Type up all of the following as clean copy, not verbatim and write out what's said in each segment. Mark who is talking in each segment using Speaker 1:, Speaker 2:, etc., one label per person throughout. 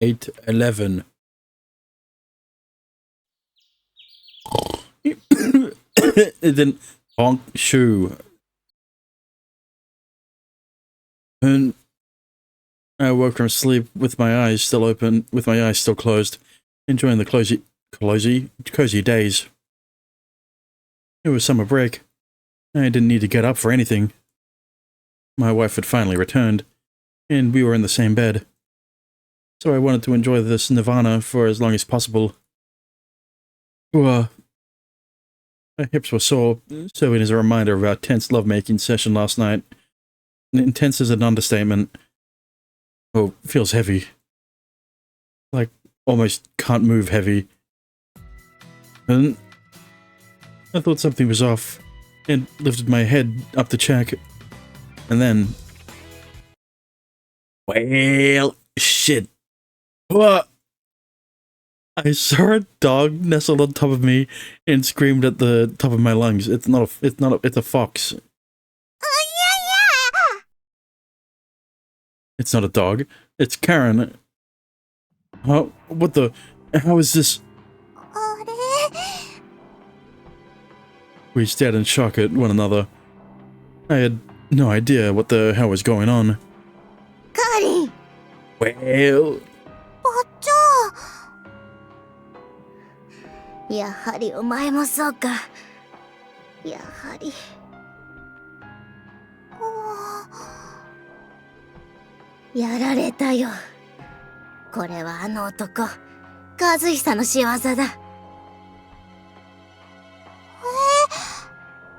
Speaker 1: 8:11. It didn't honk shoe. And I woke from sleep with my eyes still open, with my eyes still closed, enjoying the cozy days. It was summer break. I didn't need to get up for anything. My wife had finally returned, and we were in the same bed. So I wanted to enjoy this nirvana for as long as possible. My hips were sore, serving as a reminder of our tense lovemaking session last night. Intense is an understatement. Oh, feels heavy. Like, almost can't move heavy. And I thought something was off, and lifted my head up to check. And then... well, shit. What? I saw a dog nestled on top of me and screamed at the top of my lungs. It's a fox. It's not a dog. It's Karen. How is this? We stared in shock at one another. I had no idea what the hell was going on.
Speaker 2: Karin!
Speaker 1: Well...
Speaker 2: やはりお前もそうか。やはり。やられたよ。これはあの男、和久の仕業だ。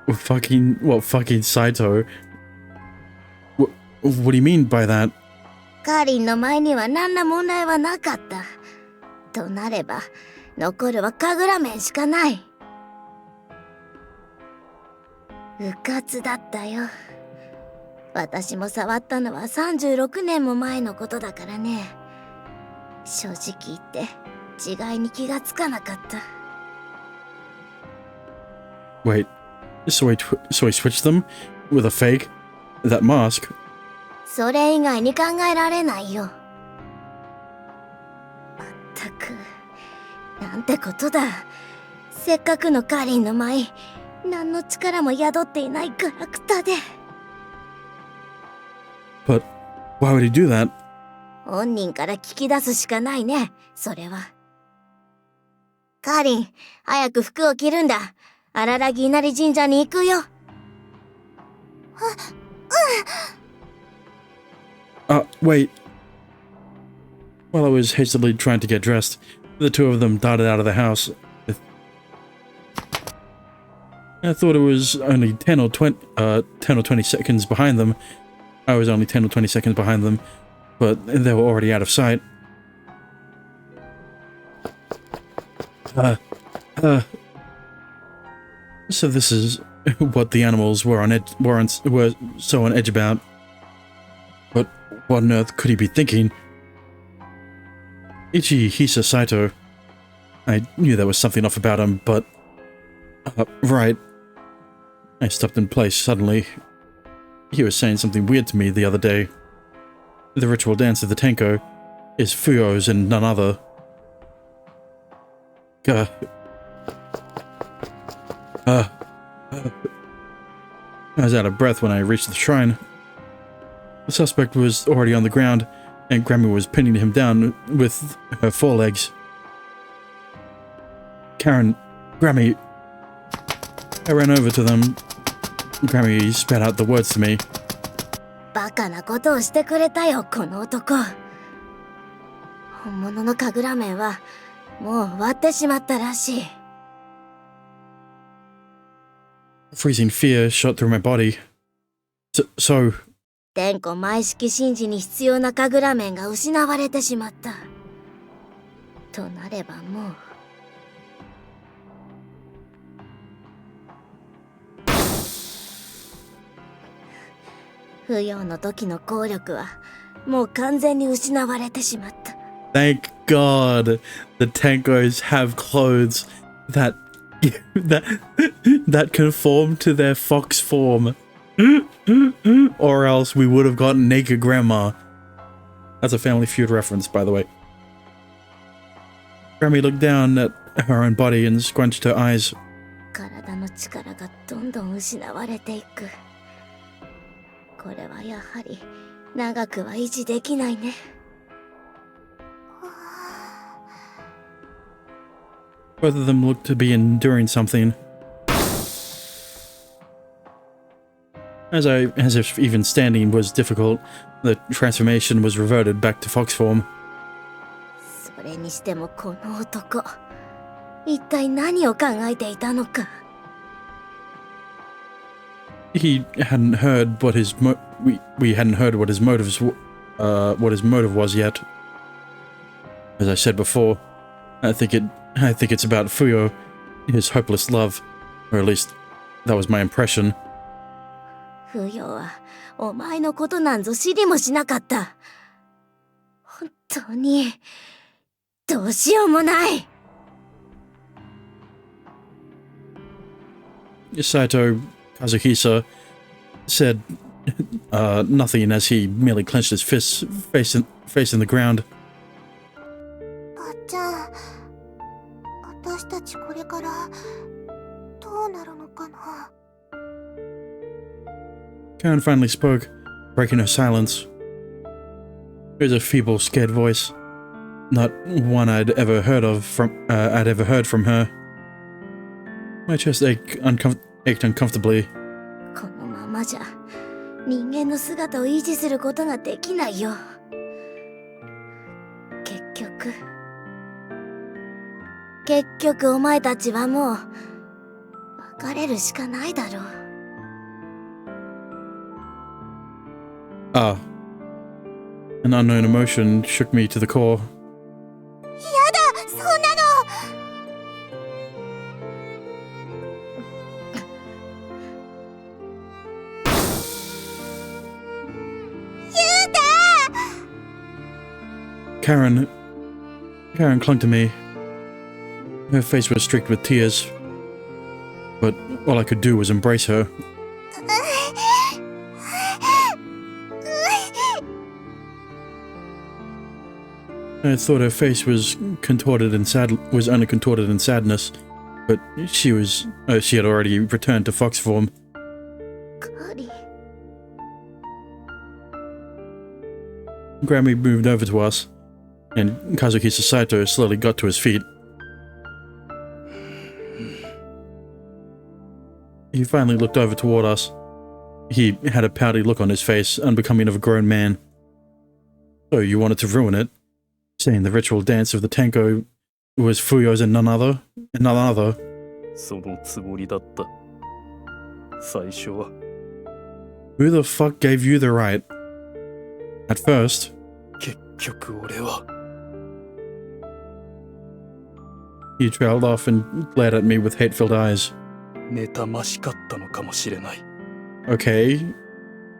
Speaker 1: Fucking Saito? What do you mean by that?
Speaker 2: カリンの前には何ら問題はなかった。となれば、残るは神楽面しかない。うかつだったよ。私も触ったのは36年も前のことだからね。正直言って違いに気がつかなかった。
Speaker 1: Wait, so he switched them? With a fake? That mask?
Speaker 2: それ以外に考えられないよ。まったく、なんてことだ。せっかくのカリンの舞、何の力も宿っていないガラクタで。
Speaker 1: But why would he do that?
Speaker 2: 本人から聞き出すしかないね、それは。カリン、早く服を着るんだ。荒らぎ稲荷神社に行くよ。
Speaker 1: Wait. While I was hastily trying to get dressed, the two of them darted out of the house. I thought it was only 10 or 20 seconds behind them. I was only 10 or 20 seconds behind them, but they were already out of sight. So this is what the animals were so on edge about. But what on earth could he be thinking? Hisa Saito. I knew there was something off about him, but... right. I stopped in place suddenly. He was saying something weird to me the other day. The ritual dance of the Tenko is Fuyo's and none other. I was out of breath when I reached the shrine. The suspect was already on the ground, and Grammy was pinning him down with her forelegs. Karen, Grammy... I ran over to them. Grammy spat out the words to me.
Speaker 2: バカなことをしてくれたよ、この男。本物の神楽面はもう終わってしまったらしい。
Speaker 1: Freezing fear shot through my body. So...
Speaker 2: 天子毎式神事に必要な神楽面が失われてしまった。となればもう。不要の時の効力はもう完全に失われてしまった。
Speaker 1: Thank God the Tenkos have clothes that conform to their fox form. Or else we would have gotten naked grandma. That's a Family Feud reference, by the way. Grammy looked down at her own body and scrunched her eyes.
Speaker 2: 体の力がどんどん失われていく。これはやはり長くは維持できないね。
Speaker 1: Both of them looked to be enduring something. As if even standing was difficult, the transformation was reverted back to fox form.
Speaker 2: それにしてもこの男、一体何を考えていたのか。
Speaker 1: He hadn't heard what his we hadn't heard what his motive was yet. As I said before, I think it's about Fuyo, his hopeless love, or at least that was my impression.
Speaker 2: 不要はお前のことなんぞ知りもしなかった。本当にどうしようもない。
Speaker 1: Saito Kazuhisa said nothing as he merely clenched his fists, face in the ground.
Speaker 3: ばっちゃん、私たちこれからどうなるのかな。
Speaker 1: Karen finally spoke, breaking her silence. It was a feeble, scared voice, not one I'd ever heard from her. My chest ached uncomfortably.
Speaker 2: このままじゃ人間の姿を維持することができないよ。結局お前たちはもう別れるしかないだろう。
Speaker 1: Ah. An unknown emotion shook me to the core.
Speaker 3: やだ、そんなの。
Speaker 1: Karen clung to me. Her face was streaked with tears, but all I could do was embrace her. I thought her face was only contorted in sadness, but she had already returned to fox form.
Speaker 2: カリ。
Speaker 1: Grammy moved over to us, and Kazuhisa Saito slowly got to his feet. He finally looked over toward us. He had a pouty look on his face, unbecoming of a grown man. So you wanted to ruin it, saying the ritual dance of the Tenko was Fuyo's and none other?
Speaker 4: そのつもりだった。最初は。
Speaker 1: Who the fuck gave you the right? At first.
Speaker 4: 結局俺は。
Speaker 1: He trailed off and glared at me with hate-filled eyes.
Speaker 4: 妬ましかったのかもしれない。
Speaker 1: Okay.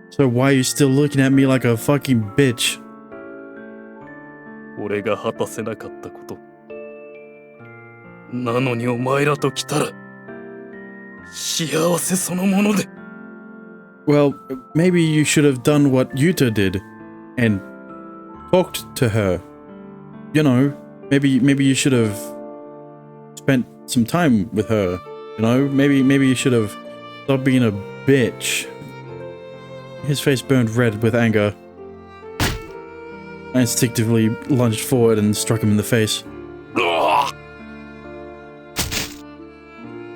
Speaker 1: So why are you still looking at me like a fucking bitch?
Speaker 4: 俺が果たせなかったこと。なのにお前らと来たら幸せそのもので。
Speaker 1: Well, maybe you should have done what Yuta did and talked to her. You know, maybe you should have spent some time with her. You know, maybe you should have stopped being a bitch. His face burned red with anger. I instinctively lunged forward and struck him in the face.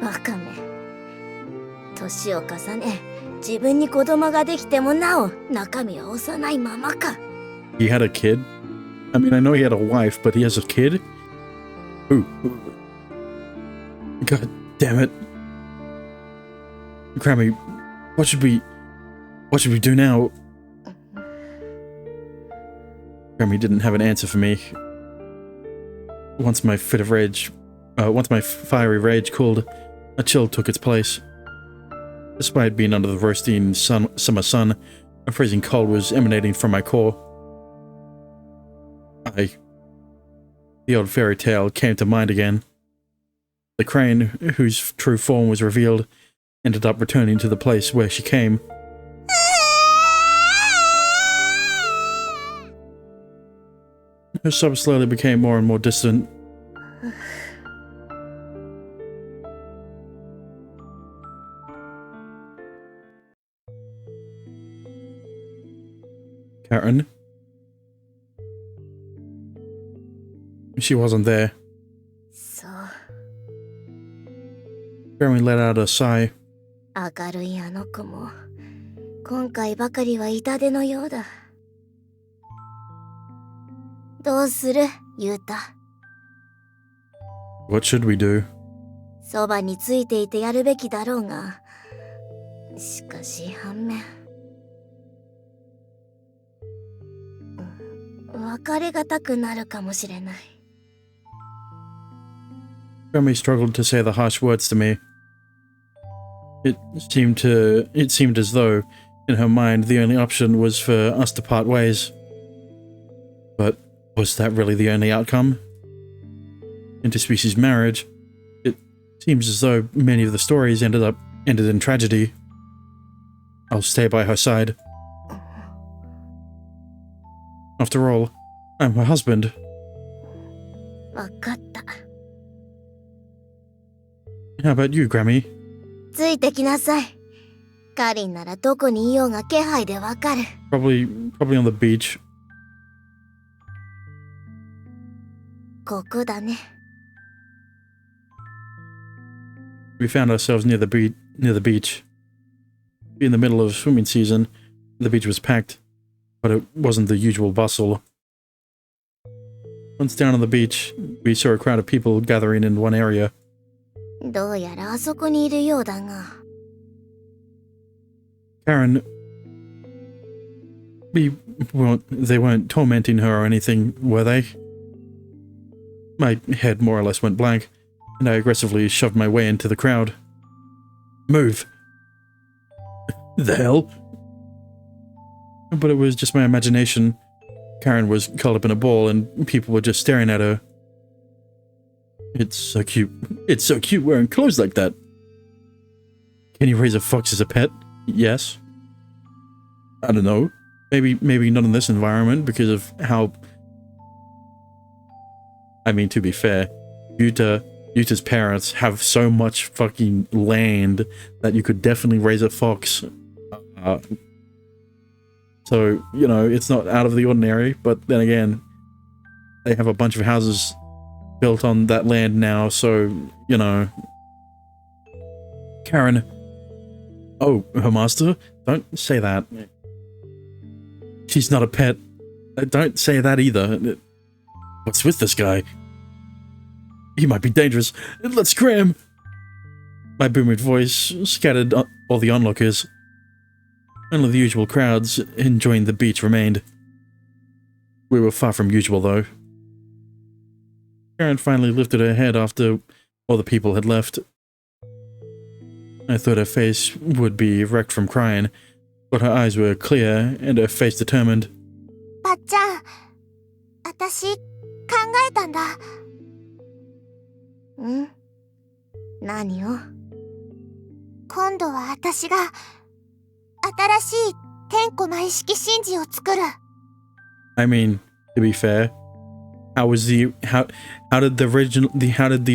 Speaker 2: バカめ。年を重ね、自分に子供ができてもなお中身は幼いままか。
Speaker 1: He had a kid? I mean, I know he had a wife, but he has a kid? Ooh. God damn it. Grammy, what should we do now? Grammy didn't have an answer for me. Once my fiery rage cooled, a chill took its place. Despite being under the roasting summer sun, a freezing cold was emanating from my core. The old fairy tale came to mind again. The crane, whose true form was revealed, ended up returning to the place where she came. Her sobs slowly became more and more distant. Karen? She wasn't there.
Speaker 2: そう。
Speaker 1: Karen let out a sigh.
Speaker 2: 明るいあの子も今回ばかりは痛手のようだ。どうするユータ。
Speaker 1: What should we do?
Speaker 2: そばについていてやるべきだろうが、しかし反面、別れがたくなるかもしれない。
Speaker 1: Grammy struggled to say the harsh words to me. It seemed as though, in her mind, the only option was for us to part ways. But was that really the only outcome? Interspecies marriage. It seems as though many of the stories ended in tragedy. I'll stay by her side. After all, I'm her husband.
Speaker 2: わかった。
Speaker 1: How about you, Grammy?
Speaker 2: ついてきなさい。カリンならどこにいようが気配でわかる。
Speaker 1: Probably on the beach.
Speaker 2: ここだね。
Speaker 1: We found ourselves near the beach. In the middle of swimming season, the beach was packed, but it wasn't the usual bustle. Once down on the beach, we saw a crowd of people gathering in one area.
Speaker 2: どうやらあそこにいるようだが。
Speaker 1: Karen, they weren't tormenting her or anything, were they? My head more or less went blank, and I aggressively shoved my way into the crowd. Move! The hell? But it was just my imagination. Karen was curled up in a ball, and people were just staring at her. It's so cute. It's so cute wearing clothes like that. Can you raise a fox as a pet? Yes. I don't know. Maybe not in this environment because of how... I mean, to be fair, Yuta's parents have so much fucking land that you could definitely raise a fox. So, you know, it's not out of the ordinary, but then again, they have a bunch of houses built on that land now, so, you know. Karen. Oh, her master? Don't say that. She's not a pet. Don't say that either. What's with this guy? He might be dangerous. Let's scram! My booming voice scattered all the onlookers. Only the usual crowds enjoying the beach remained. We were far from usual, though. Karen finally lifted her head after all the people had left. I thought her face would be wrecked from crying, but her eyes were clear and her face determined.
Speaker 3: ばっちゃん、私考えたんだ。
Speaker 2: ん？何を？
Speaker 3: 今度は私が新しい天子魔意識神事を作る。
Speaker 1: I mean, to be fair, how did the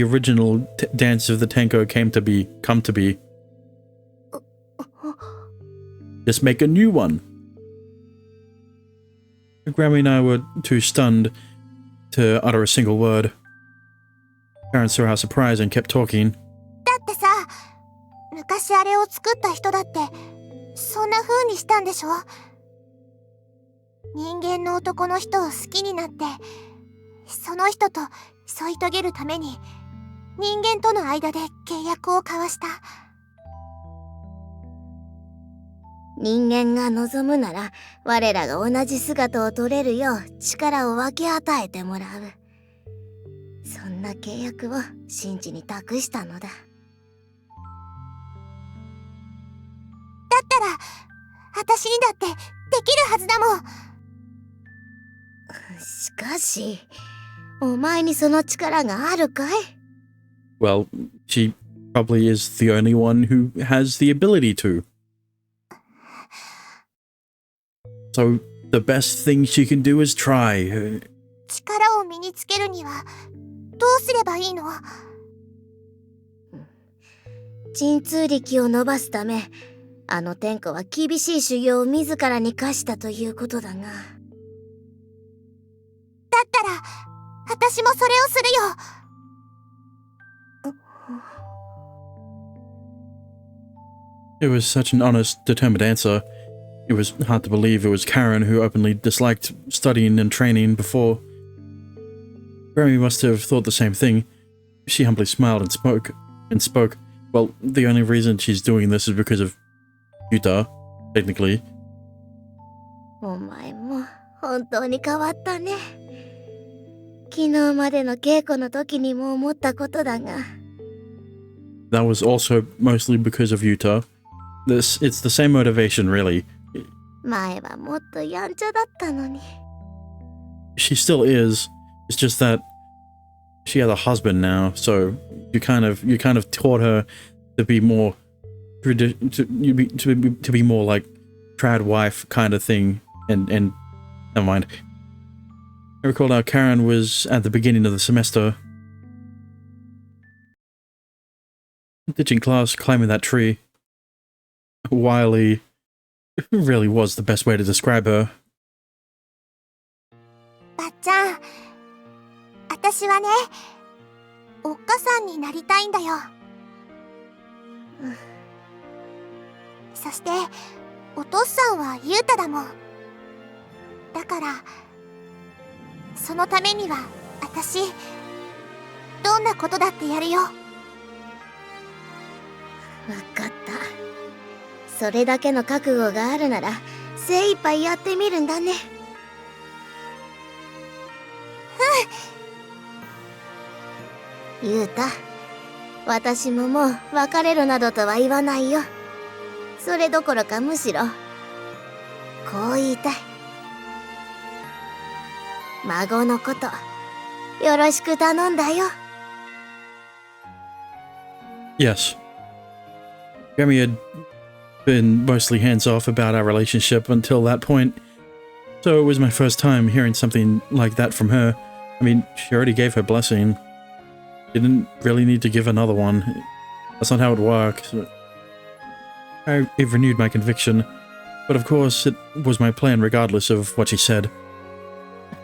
Speaker 1: original dance of the Tenko come to be? Just make a new one. Grammy and I were too stunned to utter a single word. Karen saw our surprise and kept talking.
Speaker 3: だってさ、昔あれを作った人だってそんな風にしたんでしょ。人間の男の人を好きになって、その人と添い遂げるために人間との間で契約を交わした。
Speaker 2: 人間が望むなら我らが同じ姿を取れるよう力を分け与えてもらう。そんな契約を神事に託したのだ。だ
Speaker 3: ったら私にだってできるはずだもん。
Speaker 2: しかしお前にその力があるかい？
Speaker 1: Well, she probably is the only one who has the ability to. So, the best thing she can do is try.
Speaker 3: 力を身につけるにはどうすればいいの？
Speaker 2: 鎮痛力を伸ばすため、あの天子は厳しい修行を自らに課したということだが。
Speaker 3: だったら、私もそれをするよ。
Speaker 1: It was such an honest, determined answer. It was hard to believe it was Karen who openly disliked studying and training before. Grammy must have thought the same thing. She humbly smiled and spoke. Well, the only reason she's doing this is because of Yuta, technically.
Speaker 2: お前も本当に変わったね。昨日までの稽古の時にも思ったことだが。
Speaker 1: That was also mostly because of Yuta. It's the same motivation, really.
Speaker 2: 前はもっとやんちゃだったのに。
Speaker 1: She still is. It's just that she has a husband now, so you kind of taught her to be more to be more like trad wife kind of thing. And never mind. I recall how Karen was at the beginning of the semester, ditching class, climbing that tree. Wily really was the best way to describe her.
Speaker 3: ばっちゃん、私はね、おっかさんになりたいんだよ。そして、お父さんはゆうただもん。だから、そのためには、私、どんなことだってやるよ。
Speaker 2: わかった。それだけの覚悟があるなら精一杯やってみるんだね。ゆうた、私ももう別れるなどとは言わないよ。それどころかむしろこう言いたい。孫のことよろしく頼んだよ。
Speaker 1: Yes. Grammy had been mostly hands-off about our relationship until that point, so it was my first time hearing something like that from her. I mean, she already gave her blessing. Didn't really need to give another one. That's not how it works. I renewed my conviction, but of course it was my plan regardless of what she said.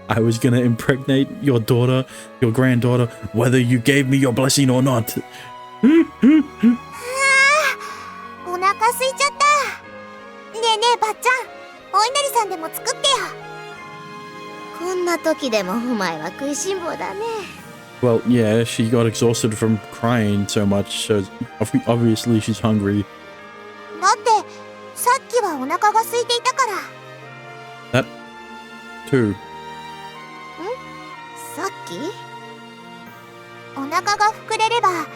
Speaker 1: I was gonna impregnate your daughter, your granddaughter, whether you gave me your blessing or not.
Speaker 3: お腹空いちゃった。ねえねえばっちゃん、お稲荷さんでも作ってよ。
Speaker 2: こんな時でもお前は食いしん坊だね。
Speaker 1: Well, yeah, she got exhausted from crying so much, so obviously she's hungry.
Speaker 3: だってさっきはお腹が空いていたから。
Speaker 1: That too.
Speaker 2: さっき？
Speaker 3: お腹が膨れれば、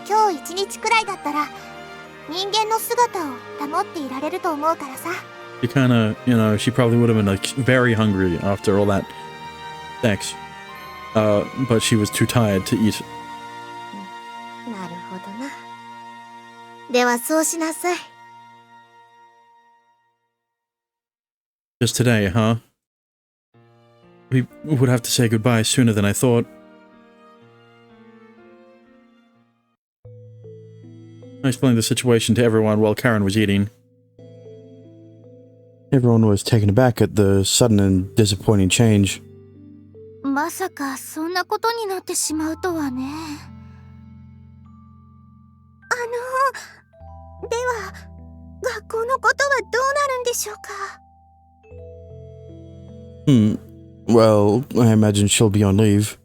Speaker 3: 今日一日くらいだったら人間の姿を保っていられると思うからさ。
Speaker 1: She kinda, she probably would have been like very hungry after all that sex. But she was too tired to eat.
Speaker 2: なるほどな。ではそうしなさい。
Speaker 1: Just today, huh? We would have to say goodbye sooner than I thought. I explained the situation to everyone while Karen was eating. Everyone was taken aback at the sudden and disappointing change.
Speaker 3: まさかそんなことになってしまうとはね。では学校のことはどうなるんでしょうか。
Speaker 1: Well, I imagine she'll be on leave.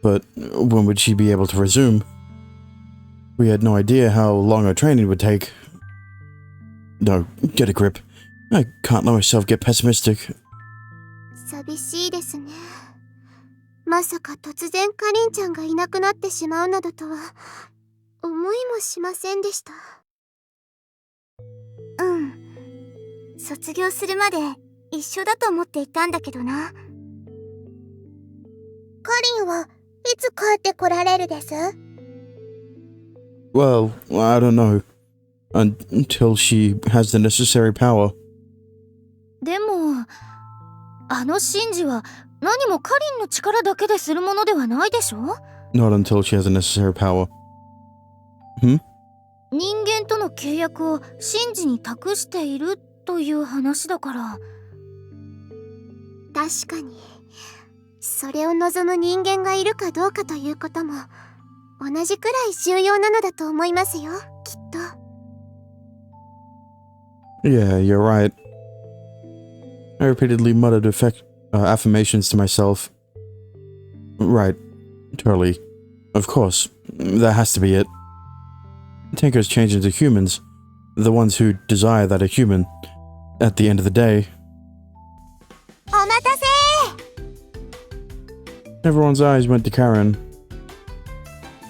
Speaker 1: But when would she be able to resume? We had no idea how long her training would take. No, get a grip. I can't let myself get pessimistic.
Speaker 3: 寂しいですね。まさか突然かりんちゃんがいなくなってしまうなどとは思いもしませんでした。卒業するまで一緒だと思っていたんだけどな。かりんはいつ帰ってこられるです？
Speaker 1: Well, I don't know. Until she has the necessary power.
Speaker 3: でも、あの神事は
Speaker 2: 何もカリンの力だけでするものではないでしょ？
Speaker 1: Not until she has the necessary power.
Speaker 2: 人間との契約を神事に託しているという話だから。
Speaker 3: 確かに、それを望む人間がいるかどうかということも同じくらい重要なのだと思いますよ、きっと。
Speaker 1: Yeah, you're right. I repeatedly muttered affirmations to myself. Right. Totally. Of course. That has to be it. Tankers change into humans. The ones who desire that are human. At the end of the day.
Speaker 3: お待たせ。
Speaker 1: Everyone's eyes went to Karen.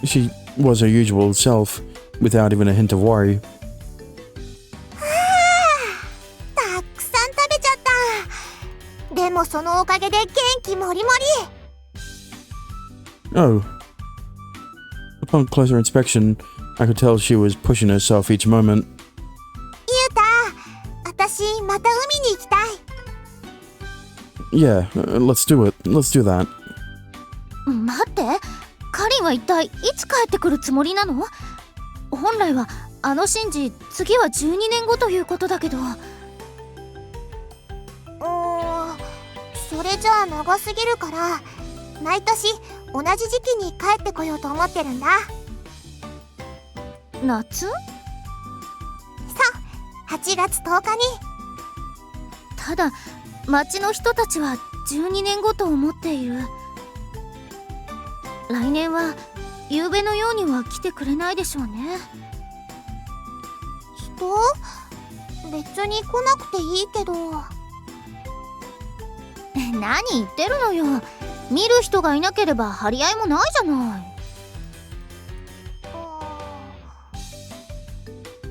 Speaker 1: She was her usual self, without even a hint of worry.
Speaker 3: たくさん食べちゃった。でもそのおかげで元気もりもり。
Speaker 1: Oh. Upon closer inspection, I could tell she was pushing herself each moment.
Speaker 3: ゆうた、私また海に行きたい。
Speaker 1: Yeah, let's do it. Let's do that.
Speaker 2: 待って、カリンは一体いつ帰ってくるつもりなの？本来はあの神事、次は12年後ということだけど。
Speaker 3: それじゃあ長すぎるから、毎年同じ時期に帰ってこようと思ってるんだ。
Speaker 2: 夏？
Speaker 3: そう、8月10日に。
Speaker 2: ただ町の人たちは12年後と思っている。来年は夕べのようには来てくれないでしょうね。
Speaker 3: 人？別に来なくていいけど。
Speaker 2: 何言ってるのよ。見る人がいなければ張り合いもないじゃない。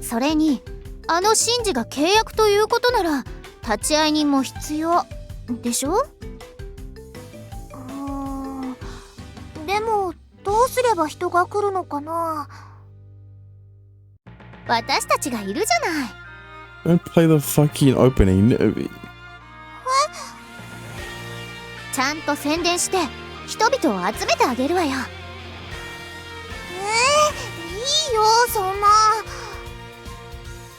Speaker 2: それにあの神事が契約ということなら立ち会い人も必要でしょ？
Speaker 3: でもどうすれば人が来るのかな？
Speaker 2: 私たちがいるじゃない。
Speaker 1: Don't play the fucking opening.
Speaker 2: ちゃんと宣伝して人々を集めてあげるわよ。
Speaker 3: いいよ、そん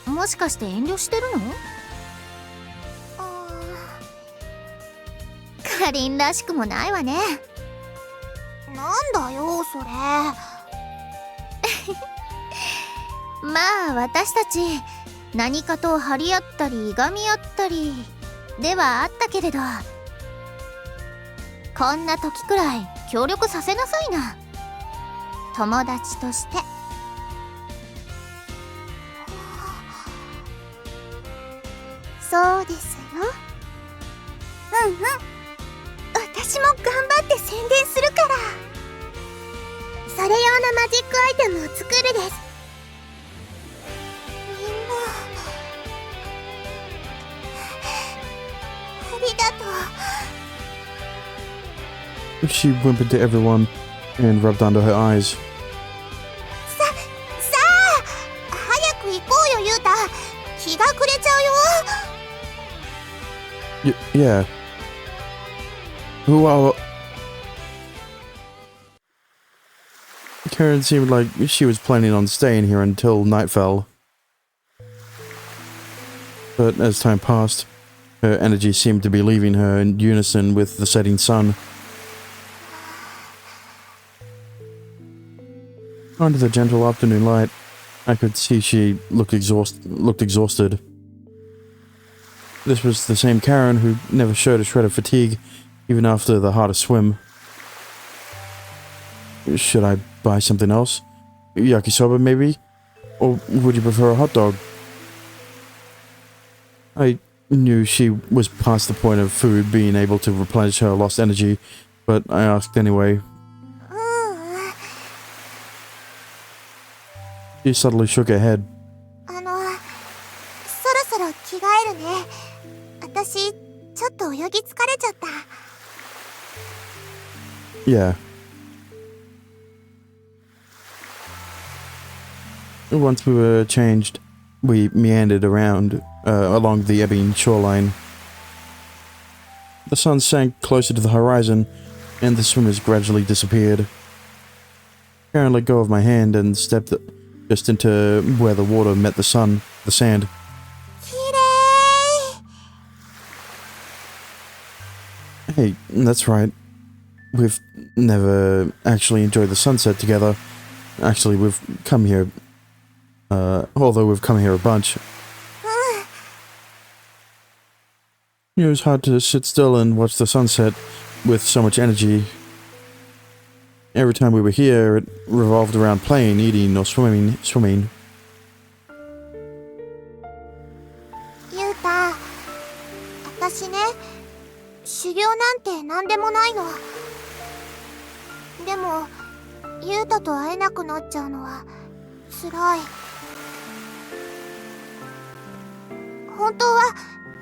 Speaker 3: な。
Speaker 2: もしかして遠慮してるの？かりんらしくもないわね。
Speaker 3: なんだよそれ。
Speaker 2: まあ私たち何かと張り合ったりいがみ合ったりではあったけれど、こんな時くらい協力させなさいな、友達として。
Speaker 3: そうですよ。私も頑張って宣伝するから。それ用のマジックアイテムを作るです。みんなありがとう。
Speaker 1: She whimpered to everyone and rubbed under her eyes.
Speaker 3: さあ早く行こうよ、ゆうた。日が暮れちゃうよ。
Speaker 1: Yeah. Well, Karen seemed like she was planning on staying here until night fell. But as time passed, her energy seemed to be leaving her in unison with the setting sun. Under the gentle afternoon light, I could see she looked exhausted. This was the same Karen who never showed a shred of fatigue, even after the hardest swim. Should I buy something else? Yakisoba, maybe? Or would you prefer a hot dog? I knew she was past the point of food being able to replenish her lost energy, but I asked anyway. She subtly shook her head.
Speaker 3: そろそろ着替えるね。私ちょっと泳ぎ疲れちゃった。
Speaker 1: Yeah. Once we were changed, we meandered around along the ebbing shoreline. The sun sank closer to the horizon, and the swimmers gradually disappeared. Karen let go of my hand and stepped just into where the water met the sand.
Speaker 3: きれい。
Speaker 1: Hey, that's right. We've never actually enjoyed the sunset together. Actually, we've come here, although we've come here a bunch. It was hard to sit still and watch the sunset with so much energy. Every time we were here, it revolved around playing, eating, or swimming.
Speaker 3: ゆうた、私ね、修行なんて何でもないの。でも、ゆうたと会えなくなっちゃうのは辛い。本当は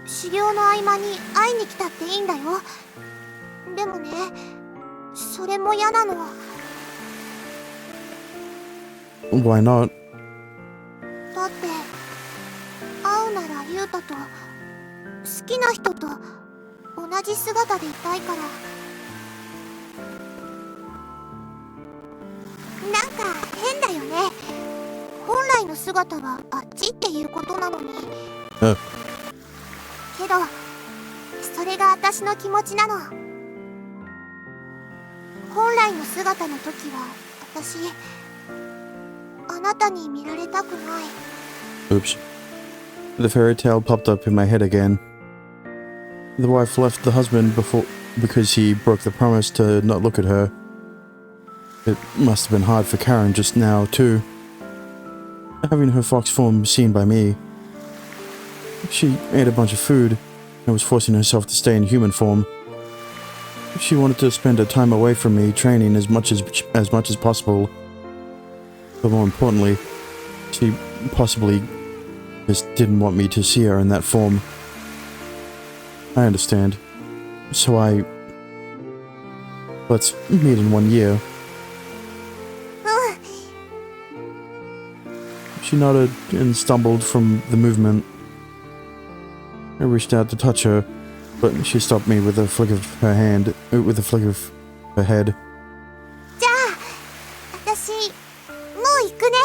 Speaker 3: 修行の合間に会いに来たっていいんだよ。でもね、それも嫌なの。
Speaker 1: Why not?
Speaker 3: だって会うならゆうたと好きな人と同じ姿でいたいから。なんか変だよね。本来の姿はあっちっていうことなのに。けどそれが私の気持ちなの。本来の姿の時は私あなたに見られたくない。
Speaker 1: Oops. The fairy tale popped up in my head again. The wife left the husband because he broke the promise to not look at her. It must have been hard for Karen just now, too. Having her fox form seen by me. She ate a bunch of food and was forcing herself to stay in human form. She wanted to spend her time away from me training as much as possible. But more importantly, she possibly just didn't want me to see her in that form. I understand. So let's meet in 1 year. She nodded and stumbled from the movement. I reached out to touch her, but she stopped me with a flick of her head.
Speaker 3: じゃあ私もう行くね。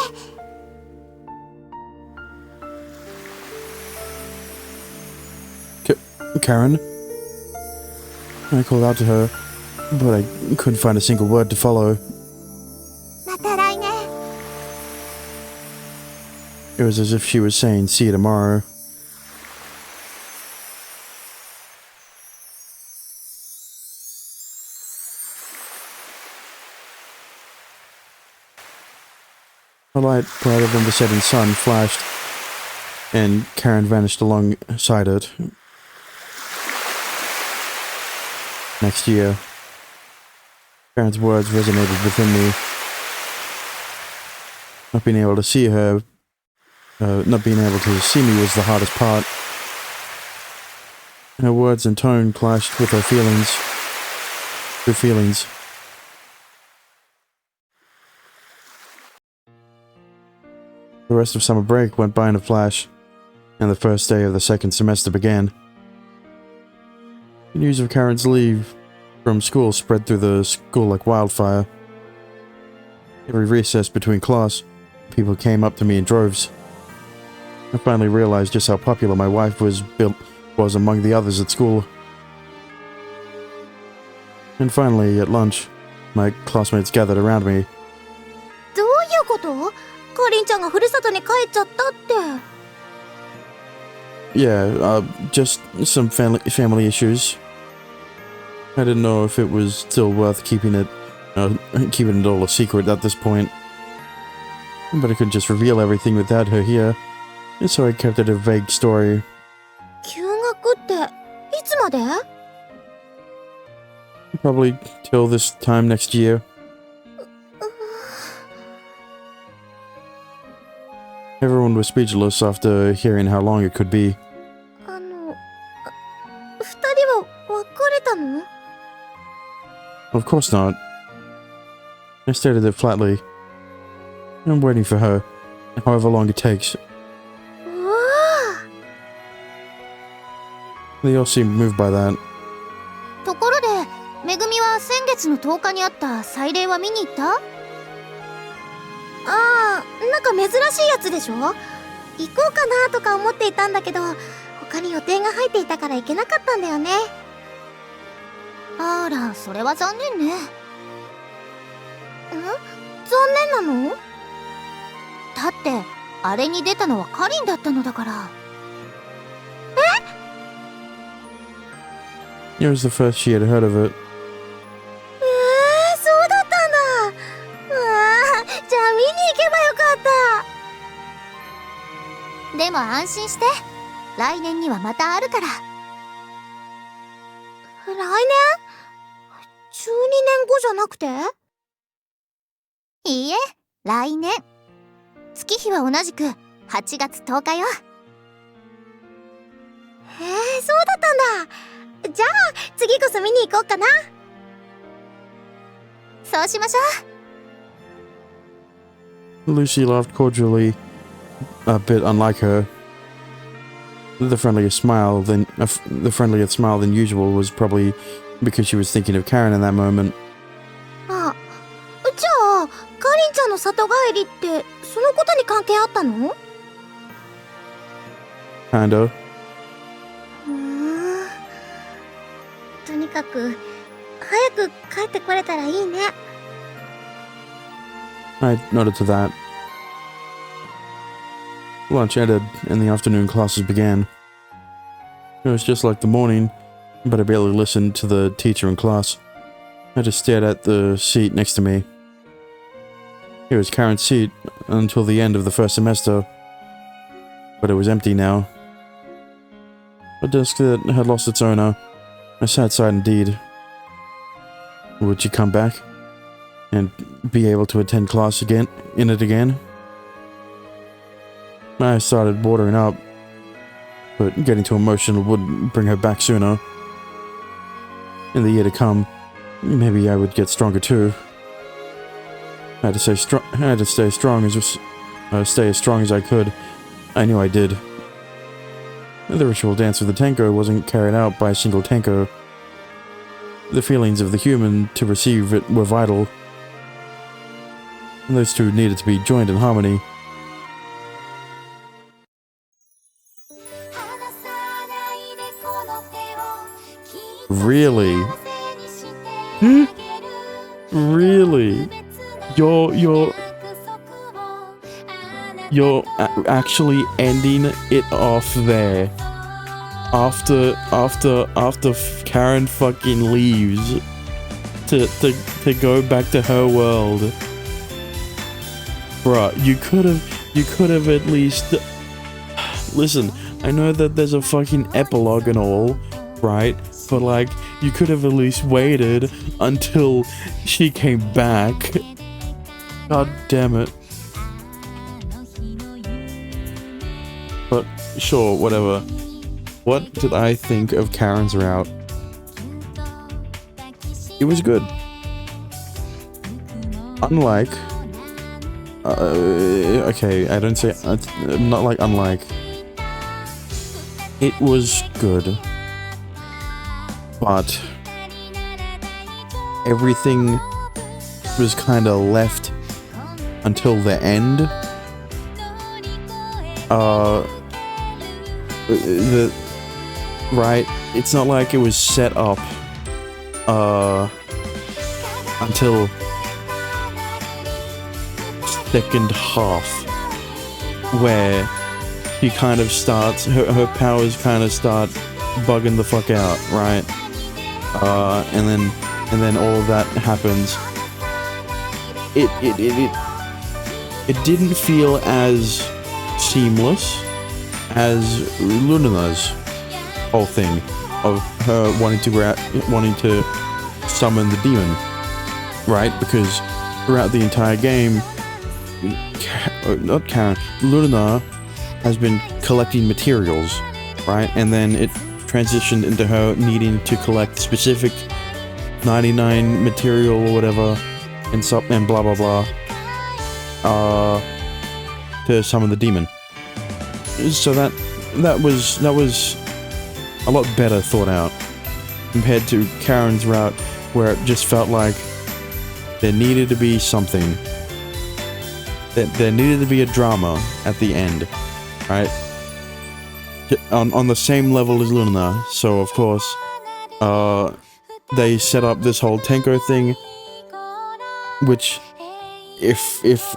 Speaker 1: Karen? I called out to her, but I couldn't find a single word to follow.
Speaker 3: また来年。
Speaker 1: It was as if she was saying, see you tomorrow. A light brighter than the setting sun flashed, and Karen vanished alongside it. Next year. Karen's words resonated within me. Not being able to see her, not being able to see me was the hardest part. Her words and tone clashed with her feelings. Her feelings. The rest of summer break went by in a flash, and the first day of the second semester began. The news of Karen's leave from school spread through the school like wildfire. Every recess between class, people came up to me in droves. I finally realized just how popular my wife was among the others at school. And finally, at lunch, my classmates gathered around me.
Speaker 2: どういうこと？かりんちゃんがふるさとに帰っちゃったって。
Speaker 1: Yeah, just some family issues. I didn't know if it was still worth keeping it all a secret at this point. But I couldn't just reveal everything without her here, and so I kept it a vague story.
Speaker 2: 休学っていつまで？
Speaker 1: Probably till this time next year. Everyone was speechless after hearing how long it could be.
Speaker 2: 二人は別れたの？
Speaker 1: Of course not. I stared at it flatly. I'm waiting for her, however long it takes.
Speaker 2: うわあ。
Speaker 1: They all seemed moved by that.
Speaker 3: めぐみは先月の10日にあった祭礼は見に行った？ああ、なんか珍しいやつでしょ？行こうかなとか思っていたんだけど、他に予定が入っていたから行けなかったんだよね。あら、それは残念ね。残念なの？だってあれに出たのはカリンだったのだから。
Speaker 1: It was the first she had heard of it.
Speaker 3: そうだったんだ。じゃあ見に行けばよかった。でも安心して、来年にはまたあるから。来年？12年後じゃなくて？いいえ、来年。月日は同じく8月10日よ。そうだったんだ。じゃあ次こそ見に行こうかな。そうしましょう。
Speaker 1: Lucy laughed cordially, a bit unlike her. The friendlier smile than usual was probably because she was thinking of Karen in that moment.
Speaker 3: あ、じゃあかりんちゃんの里帰りってそのことに関係あったの？
Speaker 1: Kinda.
Speaker 3: とにかく早く帰ってこれたらいいね。
Speaker 1: I nodded to that. Lunch ended, and the afternoon classes began. It was just like the morning, but I barely listened to the teacher in class. I just stared at the seat next to me. It was Karen's seat until the end of the first semester, but it was empty now. A desk that had lost its owner. A sad sight indeed. Would she come back and be able to attend class again in it again? I started watering up, but getting too emotional would bring her back sooner. In the year to come, maybe I would get stronger too. I had to stay strong. I had to stay as strong as I could. I knew I did. The ritual dance of the Tenko wasn't carried out by a single Tenko. The feelings of the human to receive it were vital. And those two needed to be joined in harmony. Really? Really? You're actually ending it off there. After Karen fucking leaves to go back to her world. Bruh, you could have at least... Listen, I know that there's a fucking epilogue and all, right? But like, you could have at least waited until she came back. God damn it. But sure, whatever. What did I think of Karen's route? It was good. Unlike... okay, I don't say... not like unlike. It was good. But... everything was kinda left until the end. Right, it's not like it was set up until second half, where she kind of starts, her powers kind of start bugging the fuck out, right? And then all of that happens. It didn't feel as seamless as Lunina's whole thing of her wanting to summon the demon, right? Because throughout the entire game, not Karen, Lunina has been collecting materials, right? And then it transitioned into her needing to collect specific 99 material or whatever, and blah blah blah, to summon the demon. So that was a lot better thought out compared to Karen's route,
Speaker 5: where it just felt like there needed to be something. There needed to be a drama at the end, right? On the same level as Luna. So of course, they set up this whole Tenko thing, which, if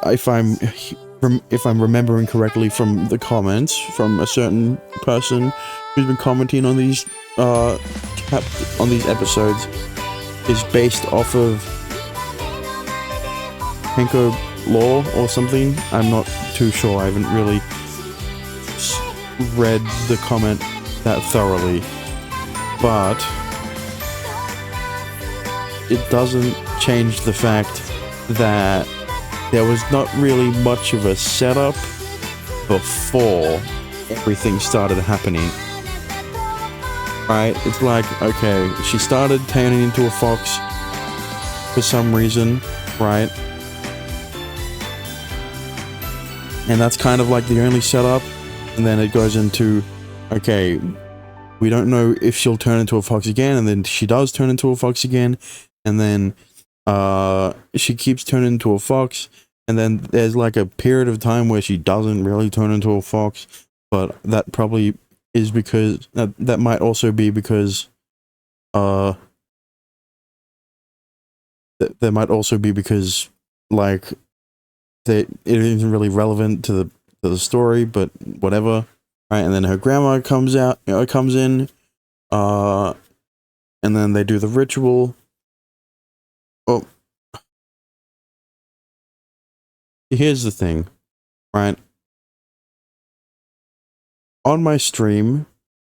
Speaker 5: I'm remembering correctly from the comments from a certain person who's been commenting on these episodes, is based off of Tenko lore or something. I'm not too sure. I haven't really read the comment that thoroughly, but it doesn't change the fact that there was not really much of a setup before everything started happening. Right? It's like, okay, she started turning into a fox for some reason, right? And that's kind of like the only setup. And then it goes into, okay, we don't know if she'll turn into a fox again, and then she does turn into a fox again, and then she keeps turning into a fox, and then there's like a period of time where she doesn't really turn into a fox, but that probably is because that might also be because there might also be because like it isn't really relevant to the story, but whatever, right? And then her grandma comes in, and then they do the ritual. Oh, here's the thing, right? On my stream,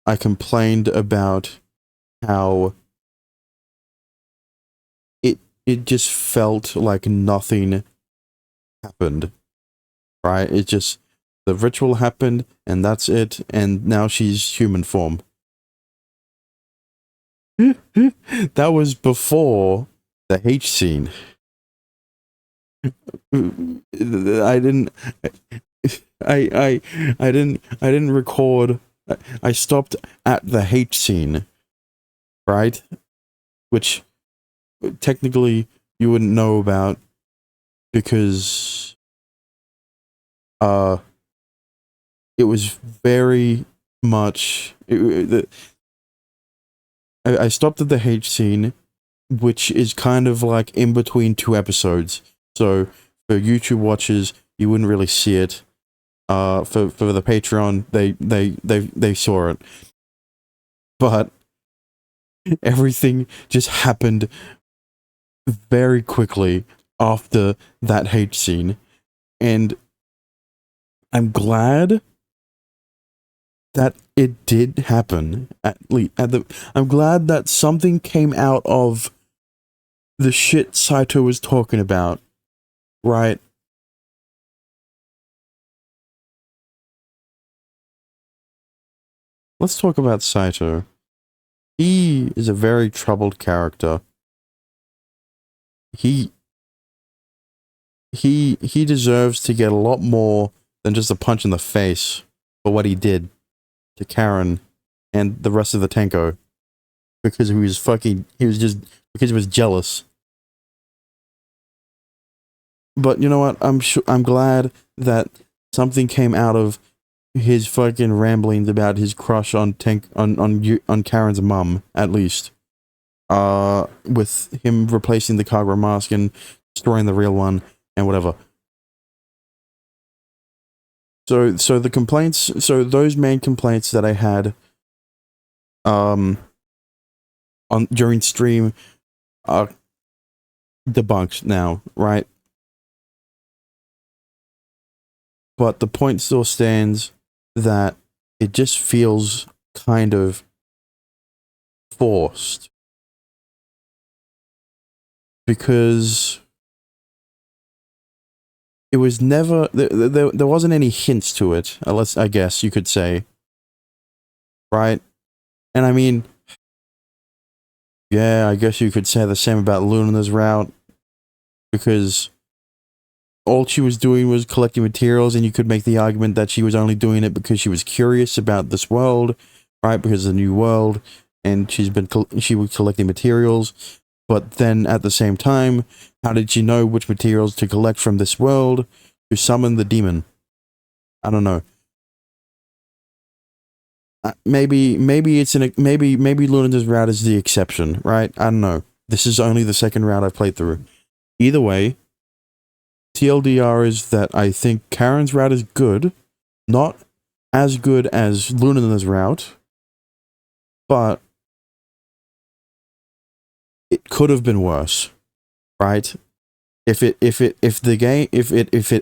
Speaker 5: I complained about how it just felt like nothing happened, right? It just, the ritual happened, and that's it, and now she's human form. That was before the H scene. I didn't record. I stopped at the H scene, right? Which technically you wouldn't know about because it was very much I stopped at the H scene, which is kind of like in between two episodes. So for YouTube watchers, you wouldn't really see it. For the Patreon, they saw it. But everything just happened very quickly after that H scene, and I'm glad that it did happen. I'm glad that something came out of the shit Saito was talking about, right? Let's talk about Saito. He is a very troubled character. He deserves to get a lot more than just a punch in the face for what he did to Karen and the rest of the Tenko, because he was jealous. But you know what? I'm glad that something came out of his fucking ramblings about his crush on Karen's mum, at least. With him replacing the Kagura mask and destroying the real one and whatever. So the complaints, so those main complaints that I had during stream are debunked now, right? But the point still stands that it just feels kind of forced. Because it was never, there wasn't any hints to it, unless, I guess you could say. Right? And I mean, yeah, I guess you could say the same about Luna's route, because all she was doing was collecting materials, and you could make the argument that she was only doing it because she was curious about this world, right? Because it's a new world, and she was collecting materials. But then at the same time, how did she know which materials to collect from this world to summon the demon? I don't know. Maybe Lunatics route is the exception, right? I don't know. This is only the second route I've played through. Either way, TLDR is that I think Karen's route is good, not as good as Lunatics route, but it could have been worse, right? If it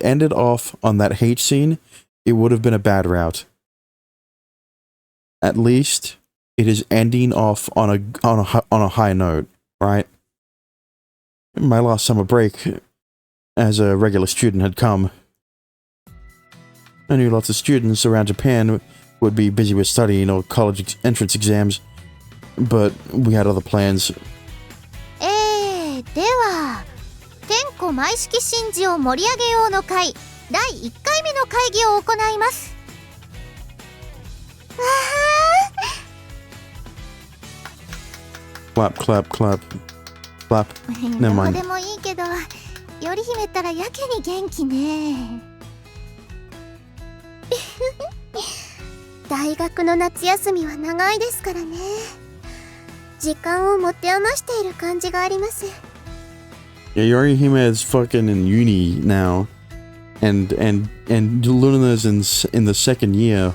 Speaker 5: ended off on that H scene, it would have been a bad route. At least it is ending off on a high note, right? My last summer break as a regular student had come. I knew lots of students around Japan would be busy with studying or college entrance exams, but we had other plans.
Speaker 3: では天子舞式神事を盛り上げようの会第1回目の会議を行います。
Speaker 5: Clap, clap, clap, clap.
Speaker 3: どうでもいいけど、頼姫ったらやけに元気ね。大学の夏休みは長いですからね。時間を持て余している感じがあります。
Speaker 5: Yeah, Yorihime is fucking in uni now, and Luna's in the second year.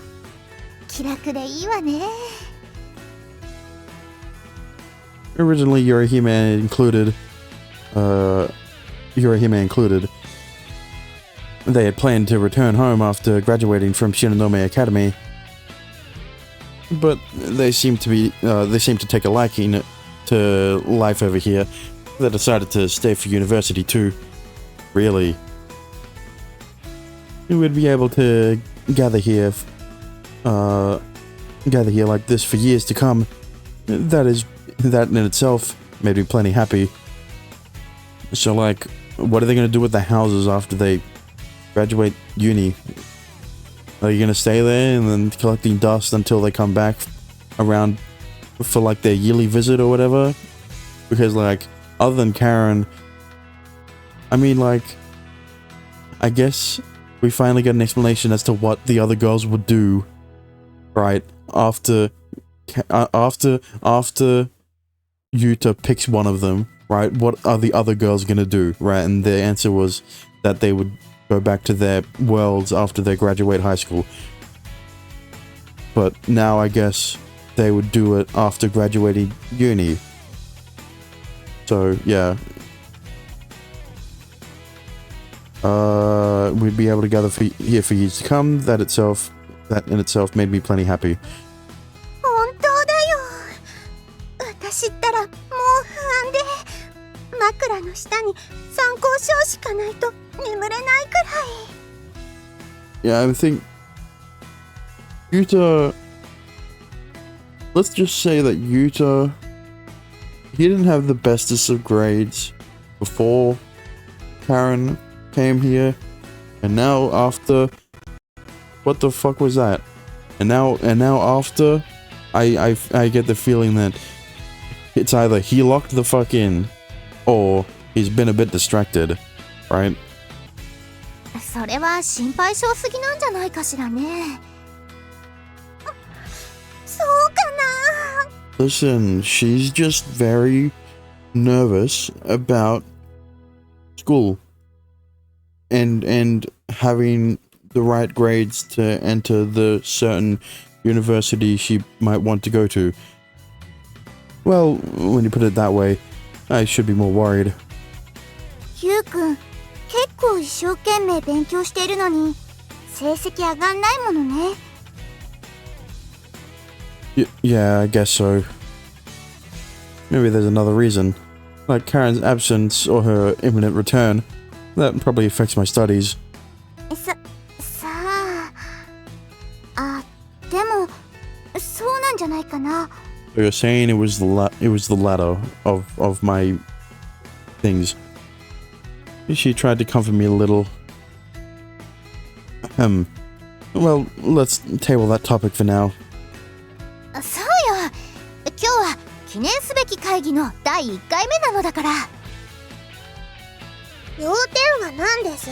Speaker 3: 気楽でいいわね。
Speaker 5: Originally, Yorihime included, they had planned to return home after graduating from Shinonome Academy, but they seem to take a liking to life over here. They decided to stay for university too. Really, we would be able to gather here like this for years to come. That in itself made me plenty happy. So, like, what are they going to do with the houses after they graduate uni? Are you going to stay there and then collecting dust until they come back around for, like, their yearly visit or whatever? Because, like, other than Karen, I mean, like, I guess we finally get an explanation as to what the other girls would do, right? After Yuta picks one of them, right? What are the other girls gonna do, right? And their answer was that they would go back to their worlds after they graduate high school. But now I guess they would do it after graduating uni. So yeah. We'd be able to gather here for years to come. That in itself made me plenty happy.
Speaker 3: 本当だよ。私ったらもう不安で枕の下に参考書しかないと眠れないくらい。
Speaker 5: Yeah, I think Yuta. Let's just say that Yuta, he didn't have the bestest of grades before Karen came here, and now after, what the fuck was that? And now after, I get the feeling that it's either he locked the fuck in, or he's been a bit distracted, right?
Speaker 3: それは心配性すぎなんじゃないかしらね。そうかな。
Speaker 5: Listen, she's just very nervous about school and having the right grades to enter the certain university she might want to go to. Well, when you put it that way, I should be more worried.
Speaker 3: ゆうくん、結構一生懸命勉強しているのに成績上がんないものね。
Speaker 5: Yeah, I guess so. Maybe there's another reason, like Karen's absence or her imminent return. That probably affects my studies.
Speaker 3: さあ、でもそうなんじゃないかな。
Speaker 5: So you're saying it was the latter of my things. She tried to comfort me a little. Well, let's table that topic for now.
Speaker 3: そうよ。今日は
Speaker 2: 記念すべき会議の第1回目なのだから。
Speaker 3: 要点は何です？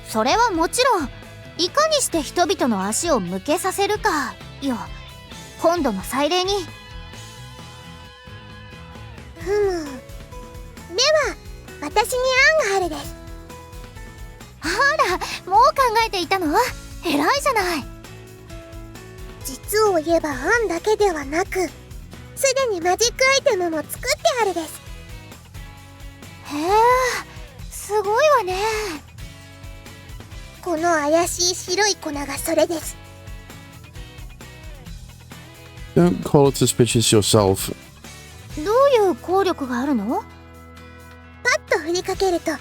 Speaker 2: それはもちろん、いかにして人々の足を向けさせるかよ。今度の祭礼に。
Speaker 3: ふむ。では私に案があるです。
Speaker 2: あら、もう考えていたの？偉いじゃない。
Speaker 3: 実を言えば案だけではなく、すでにマジックアイテムも作ってあるです。
Speaker 2: へえ、すごいわね。
Speaker 3: この怪しい白い粉がそれです。
Speaker 5: Don't call it suspicious yourself.
Speaker 2: どういう効力があるの？
Speaker 3: パッと振りかけると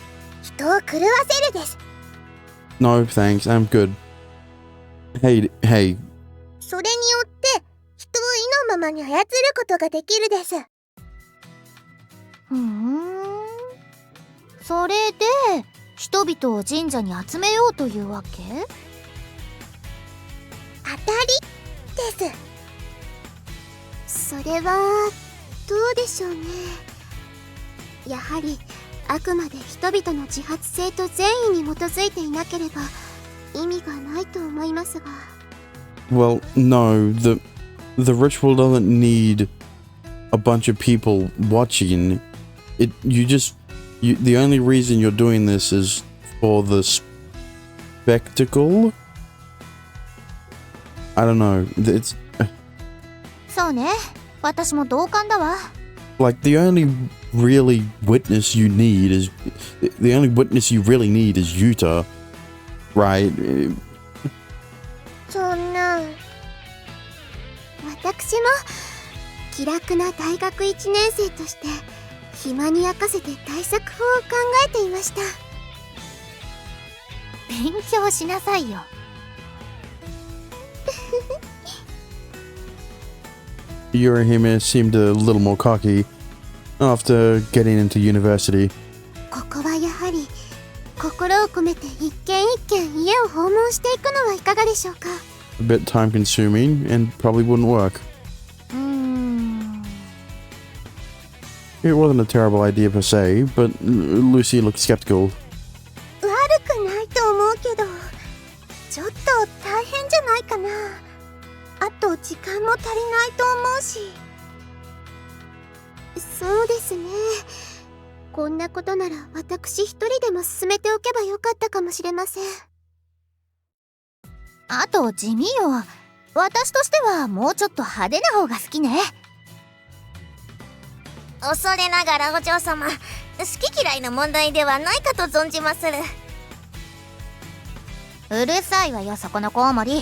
Speaker 3: 人を狂わせるです。
Speaker 5: No, thanks. I'm good. Hey.
Speaker 3: それによって人を意のままに操ることができるです。
Speaker 2: それで人々を神社に集めようというわけ？
Speaker 3: 当たりです。それはどうでしょうね。やはりあくまで人々の自発性と善意に基づいていなければ意味がないと思いますが。
Speaker 5: Well, no. The ritual doesn't need a bunch of people watching. The only reason you're doing this is for the spectacle. I don't know. It's
Speaker 2: そうね、私も同感だわ。
Speaker 5: like the only witness you really need is Yuta, right?
Speaker 3: そんな。私も気楽な大学1年生として暇に焼かせて対策法を考えていました。
Speaker 2: 勉強しなさいよ。
Speaker 5: Yorihime seemed a little more cocky after getting into university.
Speaker 3: ここはやはり心を込めて一軒一軒家を訪問していくのはいかがでしょうか。
Speaker 5: A bit time consuming and probably wouldn't work. It wasn't a terrible idea per se, but Lucy looked skeptical.
Speaker 3: 悪くないと思うけど、ちょっと大変じゃないかな。あと時間も足りないと思うし。そうですね。こんなことなら私一人でも進めておけばよかったかもしれません。
Speaker 2: あと地味よ。私としてはもうちょっと派手な方が好きね。
Speaker 3: 恐れながらお嬢様、好き嫌いの問題ではないかと存じまする。
Speaker 2: うるさいわよ、そこのコウモリ。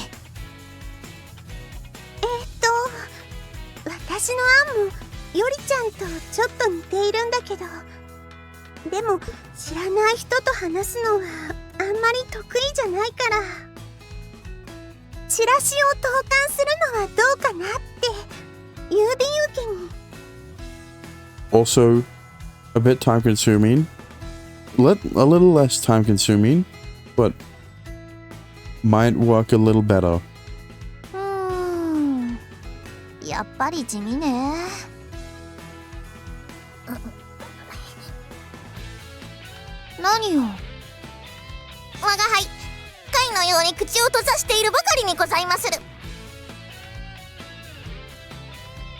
Speaker 3: 私の案もよりちゃんとちょっと似ているんだけど、でも知らない人と話すのはあんまり得意じゃないから、チラシを投函するのはどうかなって郵便受けに。
Speaker 5: Also, a bit time consuming. A little less time consuming, but might work a little better.
Speaker 2: やっぱり地味ね。何よ。
Speaker 3: 我が輩、貝のように口を閉ざしているばかりにございまする。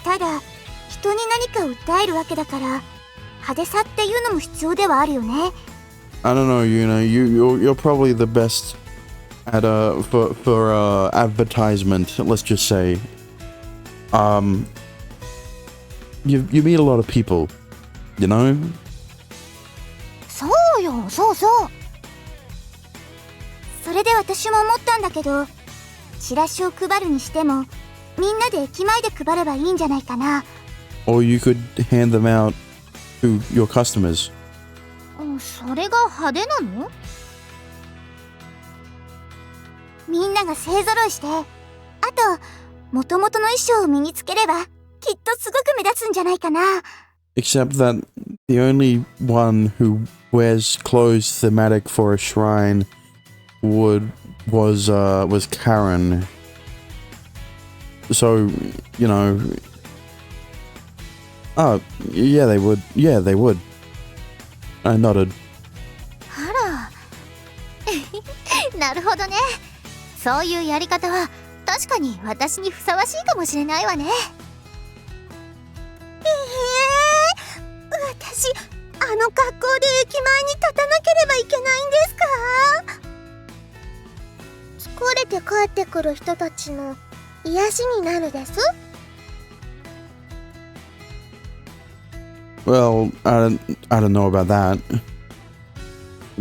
Speaker 3: ただ人に何か訴えるわけだから派手さっていうのも必要ではあるよね。
Speaker 5: I don't know, you're probably the best at for advertisement. Let's just say, you meet a lot of people, you know.
Speaker 2: そうよ、そうそう。
Speaker 3: それで私も思ったんだけど、チラシを配るにしてもみんなで駅前で配ればいいんじゃないかな。
Speaker 5: Or you could hand them out to your customers.
Speaker 2: それが派手なの？
Speaker 3: みんなが勢ぞろいして、あと元々の衣装を身につければきっとすごく目立つんじゃないかな。
Speaker 5: Except that the only one who wears clothes thematic for a shrine was Karen. So, Oh, yeah, they would. Yeah, they would. I nodded.
Speaker 3: あらなるほどね。そういうやり方は確かに私にふさわしいかもしれないわね。私あの格好で駅前に立たなければいけないんですか？疲れて帰ってくる人たちの癒しになるです。
Speaker 5: Well, I don't know about that.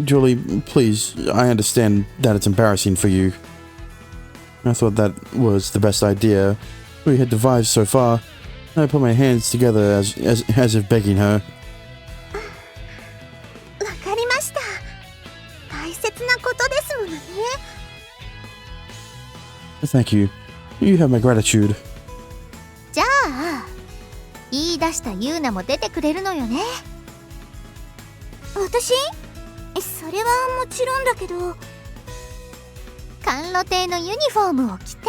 Speaker 5: Julie, please, I understand that it's embarrassing for you. I thought that was the best idea we had devised so far. I put my hands together as if begging her.
Speaker 3: わかりました。大切なことですものね。
Speaker 5: Thank you. You have my gratitude.
Speaker 3: じゃあ言い出したユーナも出てくれるのよね。私？それはもちろんだけど、甘露亭のユニフォームを着て。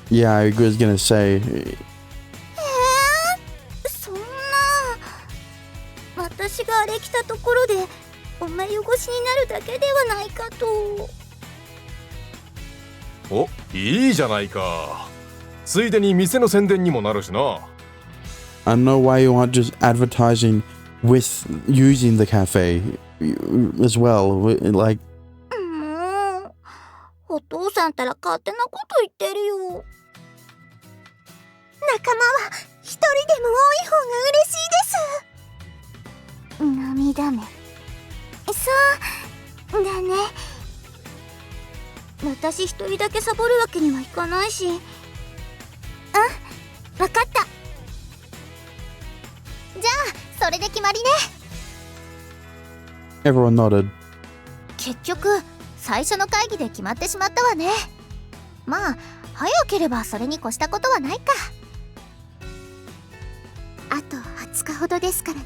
Speaker 5: Yeah, I was gonna say.
Speaker 3: そんな。私があれ着たところでお目汚しになるだけではないかと。
Speaker 6: お、いいじゃないか。ついでに店の宣伝にもなるしな。
Speaker 5: I don't know why you aren't just advertising with using the cafe as well. Like,
Speaker 3: お父さんたら勝手なこと言ってるよ。仲間は一人でも多い方が嬉しいです。涙目。そうだね。私一人だけサボるわけにはいかないし。わかった。じゃあそれで決まりね。
Speaker 5: everyone nodded.
Speaker 3: 結局最初の会議で決まってしまったわね。まあ早ければそれに越したことはないか。あと20日ほどですからね。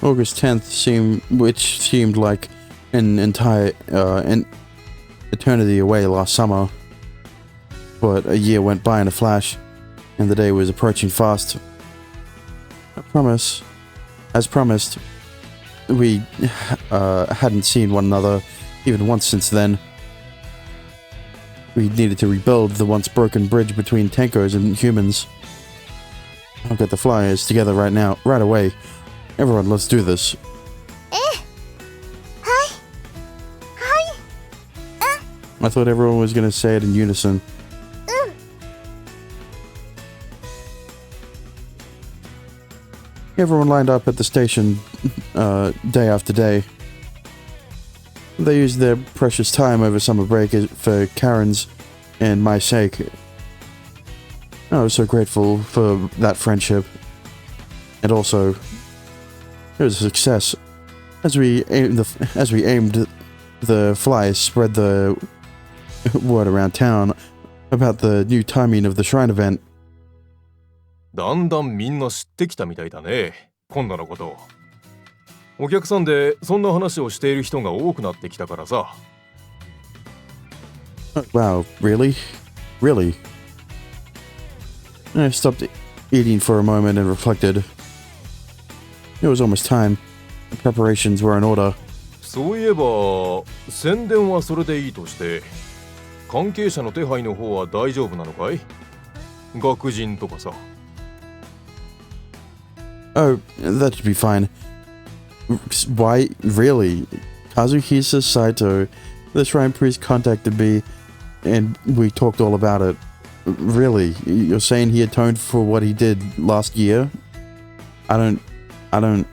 Speaker 5: August 10th which seemed like an entire an eternity away last summer. But a year went by in a flash, and the day was approaching fast. As promised, we hadn't seen one another even once since then. We needed to rebuild the once broken bridge between Tankos and humans. I'll get the flyers together right away. Everyone, let's do this. I thought everyone was going to say it in unison. Everyone lined up at the station day after day. They used their precious time over summer break for Karen's and my sake. I was so grateful for that friendship. And also, it was a success. As we aimed the flyers spread the word around town about the new timing of the shrine event.
Speaker 6: だんだんみんな知ってきたみたいだね、今度のことを。お客さんでそんな話をしている人が多くなってきたからさ。
Speaker 5: Wow, really? Really? I stopped eating for a moment and reflected. It was almost time. The preparations were in order.
Speaker 6: そういえば宣伝はそれでいいとして、関係者の手配の方は大丈夫なのかい？学人とかさ。
Speaker 5: Oh, that should be fine. Why? Really? Kazuhisa Saito, the shrine priest, contacted me and we talked all about it. Really? You're saying he atoned for what he did last year? I don't...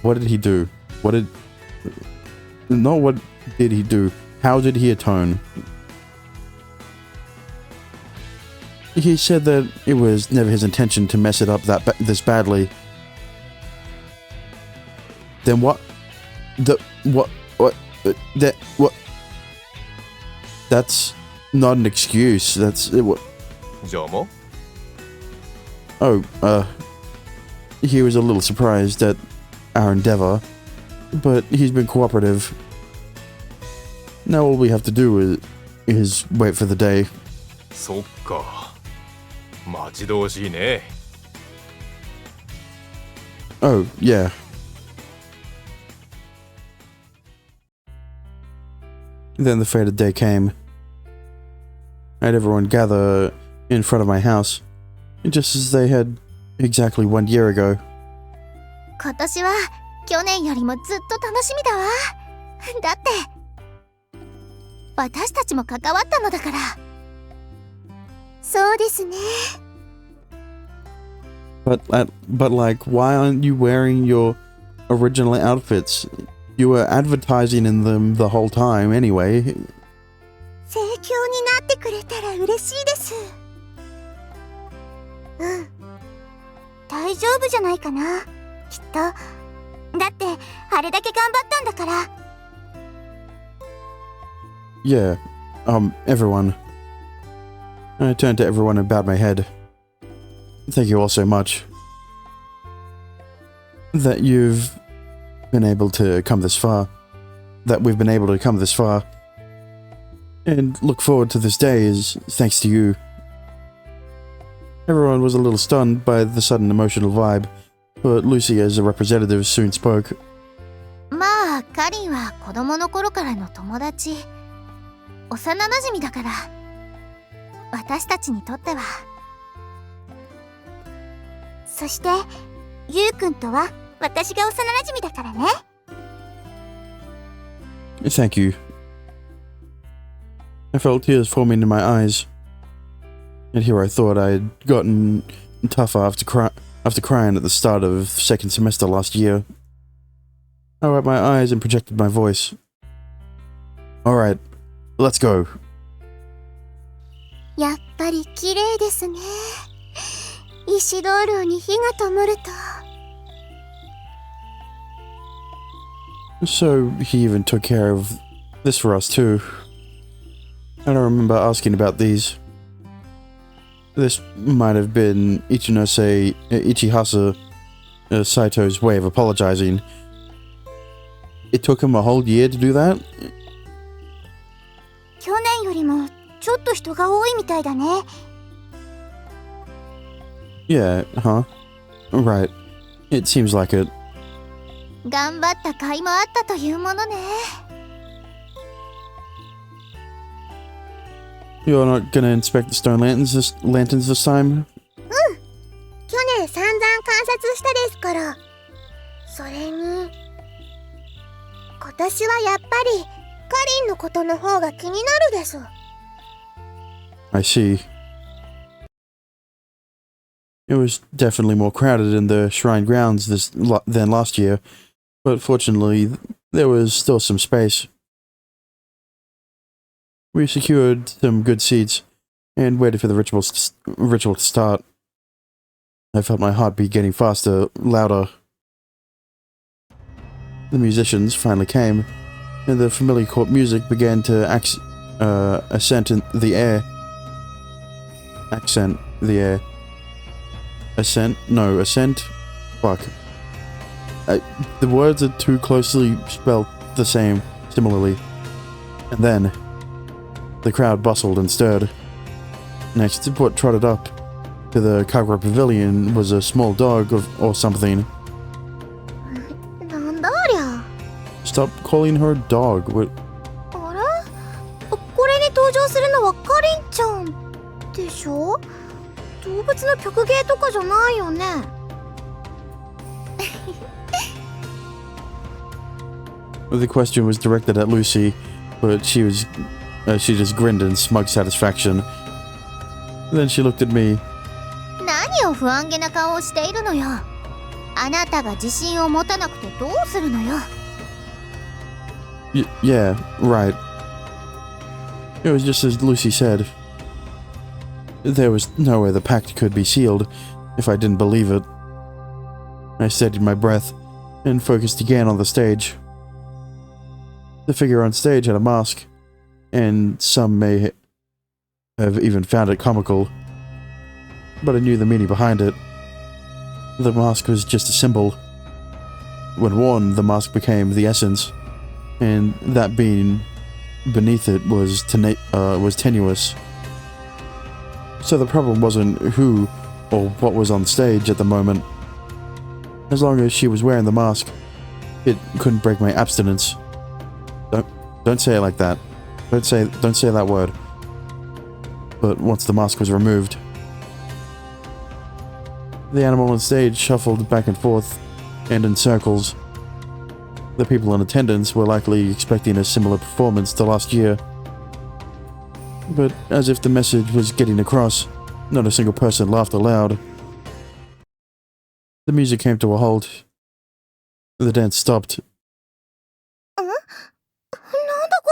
Speaker 5: What did he do? What did he do? How did he atone? He said that it was never his intention to mess it up this badly. Then what? That's not an excuse. That's what.
Speaker 6: じゃあも
Speaker 5: Oh, he was a little surprised at our endeavor, but he's been cooperative. Now all we have to do is wait for the day.
Speaker 6: そっか。待ち遠しいね。
Speaker 5: Oh, yeah. Then the fated day came. I had everyone gather in front of my house, just as they had exactly 1 year ago.
Speaker 3: 今年は去年よりもずっと楽しみだわ。だって私たちも関わったのだから。そうですね。
Speaker 5: But like, why aren't you wearing your original outfits? You were advertising in them the whole time anyway.
Speaker 3: 盛況になってくれたら嬉しいです。うん。大丈夫じゃないかな。きっと。だってあれだけ頑張ったんだから。
Speaker 5: Yeah, everyone. I turned to everyone and bowed my head. Thank you all so much. That you've been able to come this far. That we've been able to come this far. And look forward to this day is thanks to you. Everyone was a little stunned by the sudden emotional vibe, but Lucy as a representative soon spoke.
Speaker 3: まあ、カリンは子供の頃からの友達。幼馴染だから。私たちにとっては。そして、ゆうくんとは私が幼馴染だからね。
Speaker 5: Thank you. I felt tears forming in my eyes. And here I thought I had gotten tougher after crying at the start of second semester last year. I wiped my eyes and projected my voice. Alright, let's go.
Speaker 3: やっぱり綺麗ですね。石灯籠に火が灯ると。
Speaker 5: So he even took care of this for us too. I don't remember asking about these. This might have been Ichihasa Saito's way of apologizing. It took him a whole year to do that?
Speaker 3: 去年よりもちょっと人が多いみたいだね。
Speaker 5: Yeah, huh? Right. It seems like it.
Speaker 3: 頑張った甲斐もあったというものね。
Speaker 5: You're not gonna inspect the stone lanterns this time?
Speaker 3: 去年散々観察したですから。それに今年はやっぱりカリンのことの方が気になるです。
Speaker 5: I see. It was definitely more crowded in the shrine grounds than last year, but fortunately there was still some space. We secured some good seats and waited for the ritual to start. I felt my heartbeat getting faster, louder. The musicians finally came, and the familiar court music began to accent the air. Ascent? Fuck. The words are too closely spelled the same, similarly. And then, the crowd bustled and stirred. Next, what trotted up to the Kagura Pavilion was a small dog or something.
Speaker 3: なんだありゃ。
Speaker 5: Stop calling her a dog. What?
Speaker 3: あれ？これに登場するのはカリンちゃんでしょ？動物の曲芸とかじゃないよね。
Speaker 5: The question was directed at Lucy, but she just grinned in smug satisfaction. Then she looked at me.
Speaker 3: 何を不安げな顔をしているのよ。あなたが自信を持たなくてどうするのよ。
Speaker 5: Yeah, right. It was just as Lucy said. There was no way the pact could be sealed if I didn't believe it. I steadied my breath and focused again on the stage. The figure on stage had a mask, and some may have even found it comical. But I knew the meaning behind it. The mask was just a symbol. When worn, the mask became the essence, and that being beneath it was tenuous. So the problem wasn't who or what was on stage at the moment. As long as she was wearing the mask, it couldn't break my abstinence. Don't say it like that. Don't say that word. But once the mask was removed, the animal on stage shuffled back and forth and in circles. The people in attendance were likely expecting a similar performance to last year. But as if the message was getting across, not a single person laughed aloud. The music came to a halt. The dance stopped.
Speaker 3: なんだこ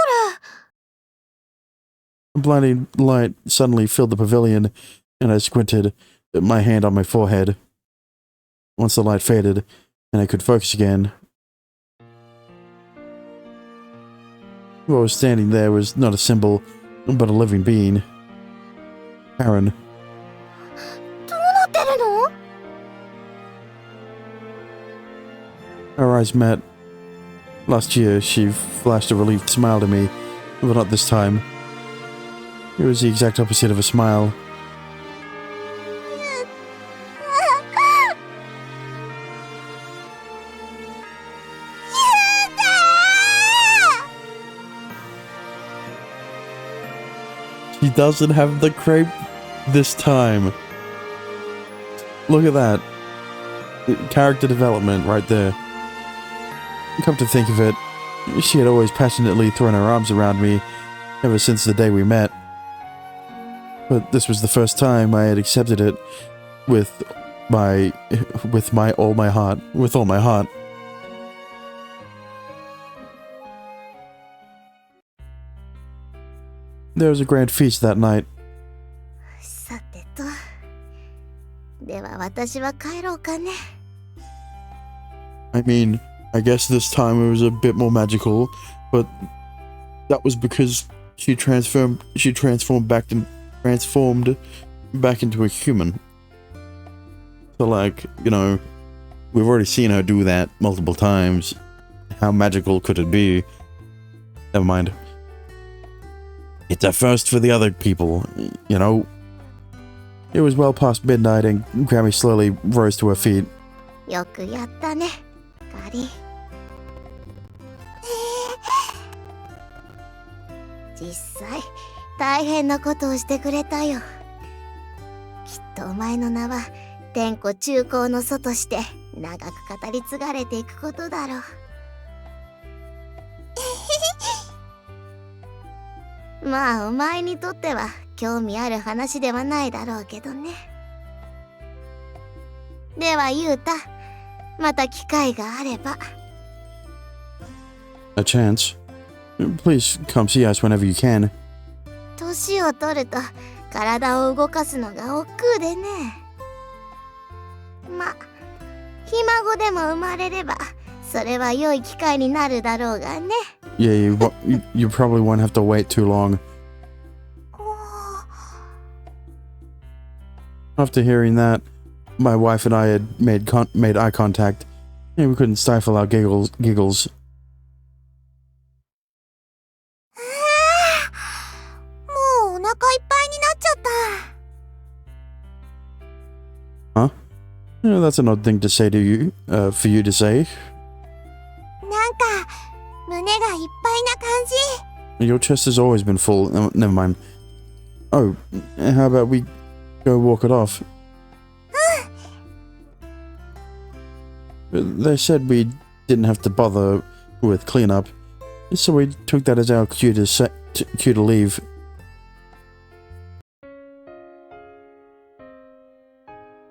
Speaker 5: A blinding light suddenly filled the pavilion, and I squinted, my hand on my forehead. Once the light faded, and I could focus again, what was standing there was not a symbol, but a living being. Karen.
Speaker 3: どうなってるの
Speaker 5: Our eyes met. Last year, she flashed a relieved smile to me, but not this time. It was the exact opposite of a smile. She doesn't have the crepe this time. Look at that. Character development right there. Come to think of it, she had always passionately thrown her arms around me ever since the day we met. But this was the first time I had accepted it with all my heart. There was a grand feast that night.
Speaker 2: さてと。では私は帰ろうかね。
Speaker 5: I mean, I guess this time it was a bit more magical, but that was because she transformed back into a human. So like, you know, we've already seen her do that multiple times. How magical could it be? Never mind. It's a first for the other people, you know. It was well past midnight and Grammy slowly rose to her feet.
Speaker 2: よくやったね、カリ。実際、大変なことをしてくれたよ。きっとお前の名は天子中高の祖として長く語り継がれていくことだろう。まあお前にとっては興味ある話ではないだろうけどね。ではユウタ、また機会があれば。
Speaker 5: A chance. Please come see us whenever you can.
Speaker 2: 年を取ると体を動かすのが億劫でね。まあ、ひ孫でも生まれれば、それは良い機会になるだろうがね。
Speaker 5: Yeah, you probably won't have to wait too long. After hearing that, my wife and I had made eye contact, and we couldn't stifle our giggles.
Speaker 3: もうお腹いっぱいになっちゃった。
Speaker 5: Huh? That's an odd thing to say to you, for you to say.
Speaker 3: なんか胸がいっぱいな感じ。
Speaker 5: Your chest has always been full. Never mind. Oh, how about we go walk it off? They said we didn't have to bother with cleanup, so we took that as our cue to leave.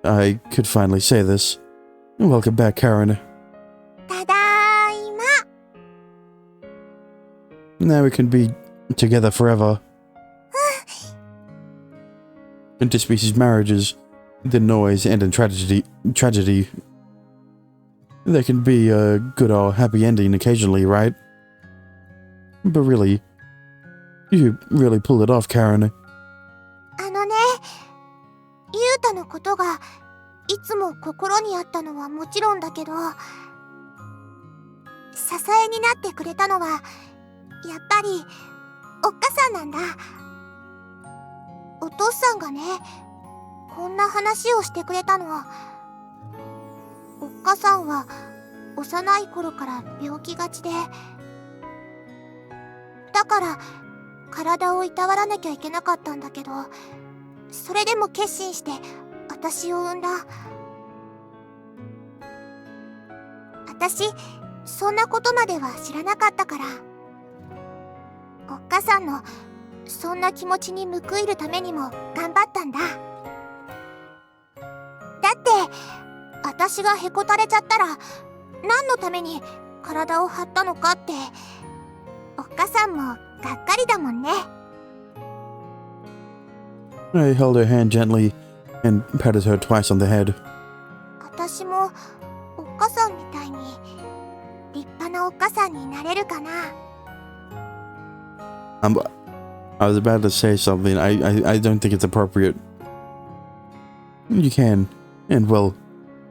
Speaker 5: I could finally say this. Welcome back, Karen.
Speaker 3: ただいま。
Speaker 5: Now we can be together forever. Interspecies marriages, the noise and in tragedy, there can be a good or happy ending occasionally, right? But really, you really pulled it off, Karen.
Speaker 3: あのね、ユウタのことがいつも心にあったのはもちろんだけど、支えになってくれたのはやっぱりおっかさんなんだ。お父さんがね、こんな話をしてくれたの。おっかさんは幼い頃から病気がちで、だから体をいたわらなきゃいけなかったんだけど、それでも決心して私を産んだ。私そんなことまでは知らなかったから、おっかさんのそんな気持ちに報いるためにも頑張ったんだ。だって私がへこたれちゃったら何のために体を張ったのかって、おっかさんもがっかりだもんね。
Speaker 5: I held her hand gently and patted her twice on the head.
Speaker 3: 私もおっかさんみたいに立派なおっかさんになれるかな。
Speaker 5: I was about to say something. I don't think it's appropriate. You can and will,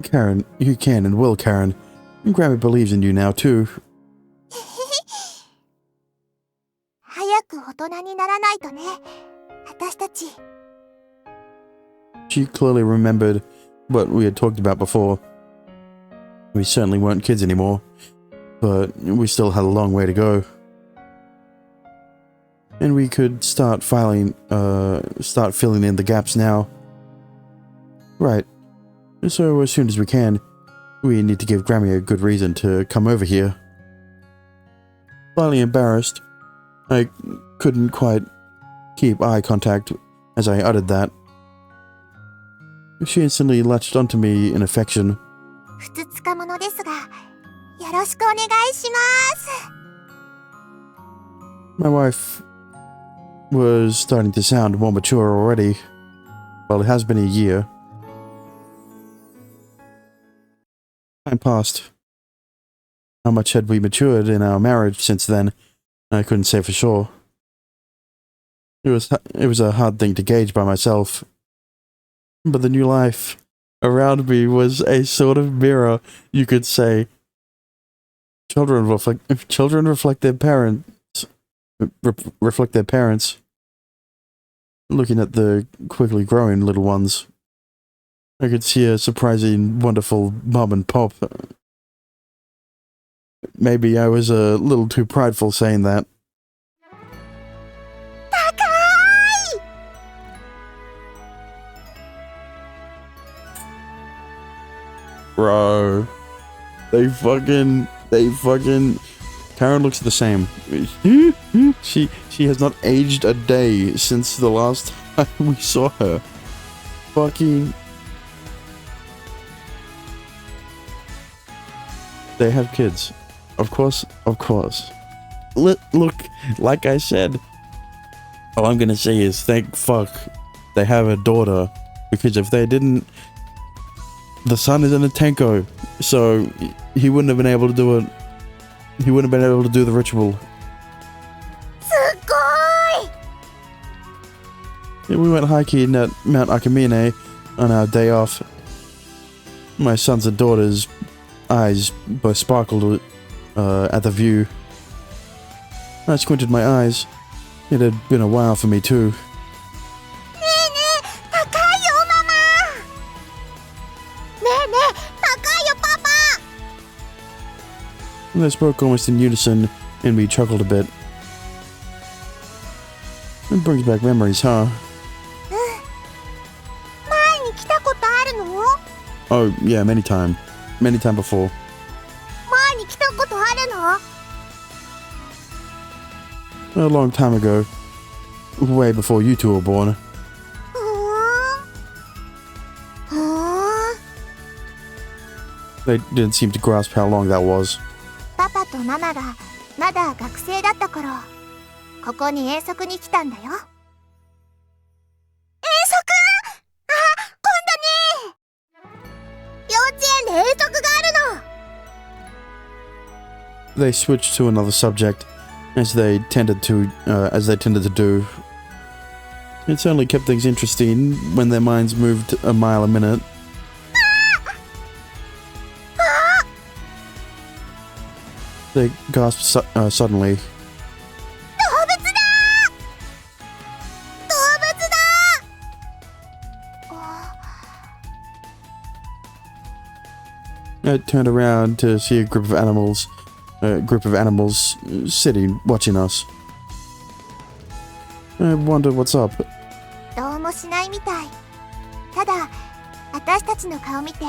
Speaker 5: Karen. You can and will, Karen. Grammy believes in you now too.
Speaker 3: 早く大人にならないとね、私たち。
Speaker 5: She clearly remembered what we had talked about before. We certainly weren't kids anymore, but we still had a long way to go. And we could start filling in the gaps now. Right. So as soon as we can, we need to give Grammy a good reason to come over here. Slightly embarrassed, I couldn't quite keep eye contact as I uttered that. She instantly latched onto me in affection.
Speaker 3: ふつつかものですが、よろしくお願いします。
Speaker 5: My wife was starting to sound more mature already. Well, it has been a year. Time passed. How much had we matured in our marriage since then? I couldn't say for sure. It was a hard thing to gauge by myself. But the new life around me was a sort of mirror, you could say. Children reflect their parents. Reflect their parents. Looking at the quickly growing little ones, I could see a surprising, wonderful mom and pop. Maybe I was a little too prideful saying that.
Speaker 3: 高い！
Speaker 5: Bro, they fucking Karen looks the same. She has not aged a day since the last time we saw her. Fucking. They have kids. Of course. Look, like I said, all I'm gonna say is thank fuck they have a daughter, because if they didn't, the son is in a Tenko, so he wouldn't have been able to do it. He wouldn't have been able to do the ritual.
Speaker 3: すごい！
Speaker 5: We went hiking at Mount Akamine on our day off. My sons and daughters' eyes both sparkled at the view. I squinted my eyes. It had been a while for me too.
Speaker 3: ねえねえ、高いよママ！ねえねえ、高いよパパ！
Speaker 5: They spoke almost in unison, and we chuckled a bit. It brings back memories, huh?
Speaker 3: 前に来たことあるの？
Speaker 5: Oh, yeah, many time before.
Speaker 3: 前に来たことあるの？
Speaker 5: A long time ago. Way before you two were born.
Speaker 3: ふーん。
Speaker 5: They didn't seem to grasp how long that was.
Speaker 3: パパとママがまだ学生だった頃、ここに遠足に来たんだよ。遠足？あ、今度ね。幼稚園で遠足があるの。
Speaker 5: They switched to another subject, as they tended to do. It certainly kept things interesting when their minds moved a mile a minute. They gasped suddenly.
Speaker 3: 動物だ！動物だ！
Speaker 5: turned around to see a group of animals sitting, watching us. I wonder what's up.
Speaker 3: どうもしないみたい。ただ、私たちの顔見て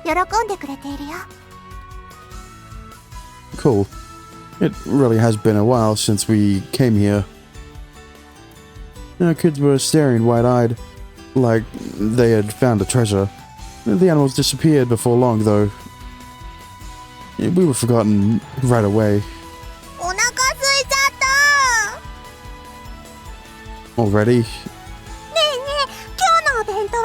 Speaker 3: 喜んでくれているよ。
Speaker 5: Cool. It really has been a while since we came here. Our kids were staring wide-eyed, like they had found a treasure. The animals disappeared before long, though. We were forgotten right away.
Speaker 3: お腹空いちゃった。
Speaker 5: Already?
Speaker 3: ねえねえ、今日のお弁当は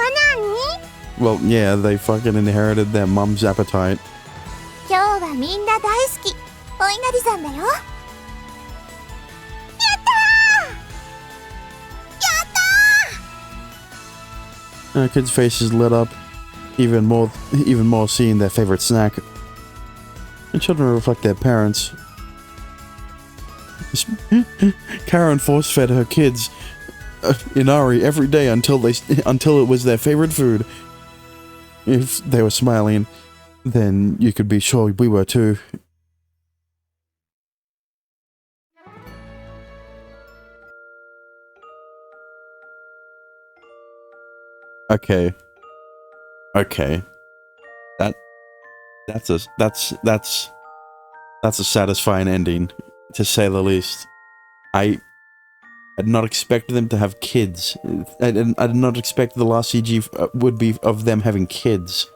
Speaker 3: 何？
Speaker 5: Well, yeah, they fucking inherited their mum's appetite.
Speaker 3: 今日はみんな大好き。お稲荷さんだよ。やったー！やったー！
Speaker 5: Our kids' faces lit up, even more seeing their favorite snack. The children reflect their parents. Karen force-fed her kids inari every day until it was their favorite food. If they were smiling, then you could be sure we were too. Okay. That's a satisfying ending, to say the least. I did not expect them to have kids. I did not expect the last CG would be of them having kids.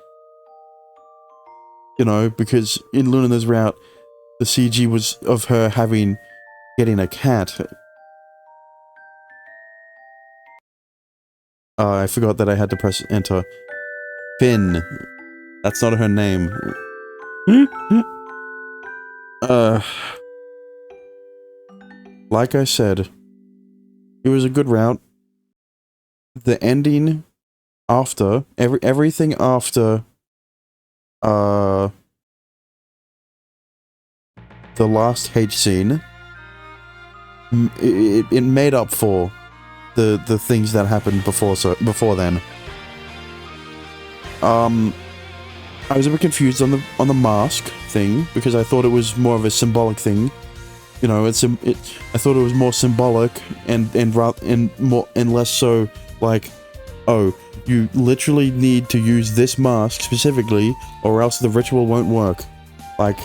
Speaker 5: You know, because in Luna's route, the CG was of her getting a cat. I forgot that I had to press enter. Finn. That's not her name. Like I said, it was a good route. The ending after, everything after, the last H scene, it made up for the things that happened before then. I was a bit confused on the mask thing because I thought it was more of a symbolic thing. You know, I thought it was more symbolic and less so like, oh, you literally need to use this mask specifically or else the ritual won't work. Like,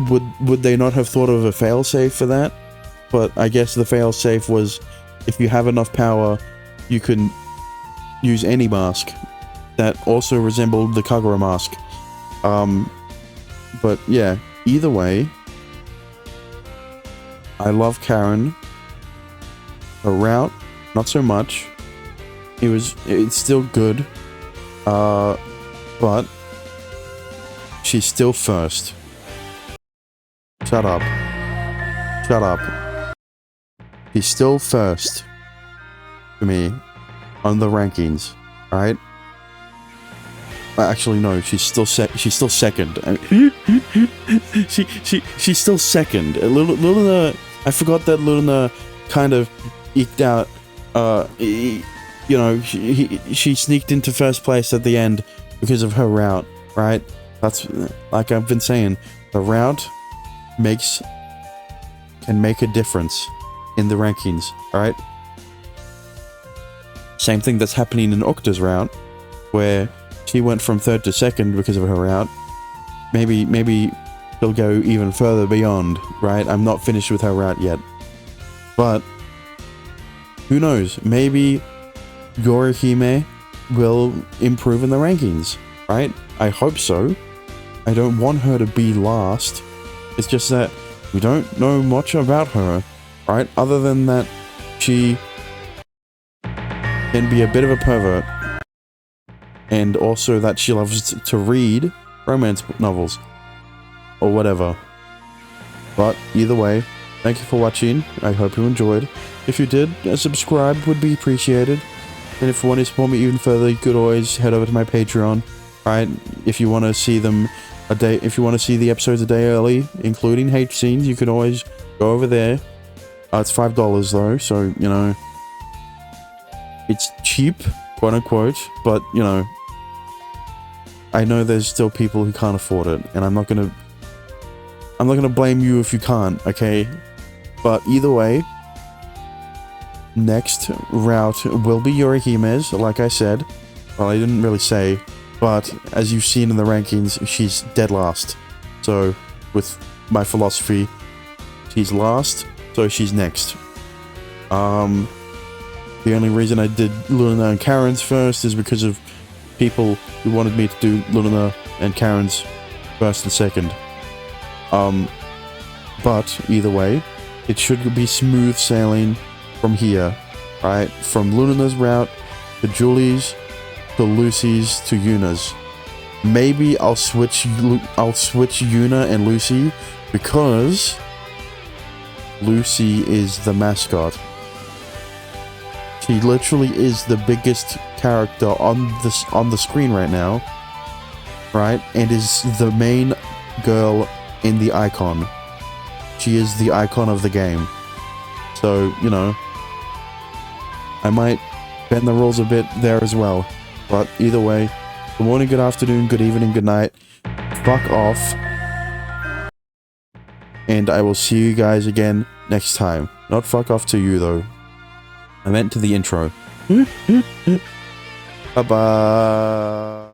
Speaker 5: would they not have thought of a failsafe for that? But I guess the failsafe was if you have enough power, you can use any mask that also resembled the Kagura mask. But yeah, either way, I love Karen. Her route, not so much. It's still good. But she's still first. Shut up. Shut up. He's still first for me on the rankings, right? Actually, no. She's still second. She's still second. Luna. I forgot that Luna kind of eked out. You know, she sneaked into first place at the end because of her route, right? That's like I've been saying. The route can make a difference in the rankings, right? Same thing that's happening in Octa's route, where she went from third to second because of her route. Maybe she'll go even further beyond, right? I'm not finished with her route yet. But who knows? Maybe Yorihime will improve in the rankings, right? I hope so. I don't want her to be last. It's just that we don't know much about her, right? Other than that, she can be a bit of a pervert. And also that she loves to read romance novels. Or whatever. But either way, thank you for watching. I hope you enjoyed. If you did, a subscribe would be appreciated. And if you want to support me even further, you could always head over to my Patreon. Right? If you want to see them if you want to see the episodes a day early, including H scenes, you can always go over there. It's $5 though, so, you know, it's cheap, quote unquote, but, you know, I know there's still people who can't afford it, and I'm not gonna blame you if you can't, okay? But either way, next route will be Yorihime's, like I said. Well, I didn't really say, but as you've seen in the rankings, she's dead last. So, with my philosophy, she's last, so she's next. The only reason I did Luna and Karen's first is because of people who wanted me to do Luna and Karen's first and second. But either way, it should be smooth sailing from here, right? From Luna's route to Julie's to Lucy's to Yuna's. Maybe I'll switch Yuna and Lucy because Lucy is the mascot. She literally is the biggest character on the screen right now, right? And is the main girl in the icon. She is the icon of the game. So, you know, I might bend the rules a bit there as well. But either way, good morning, good afternoon, good evening, good night. Fuck off. And I will see you guys again next time. Not fuck off to you though. I meant to the intro. Bye-bye.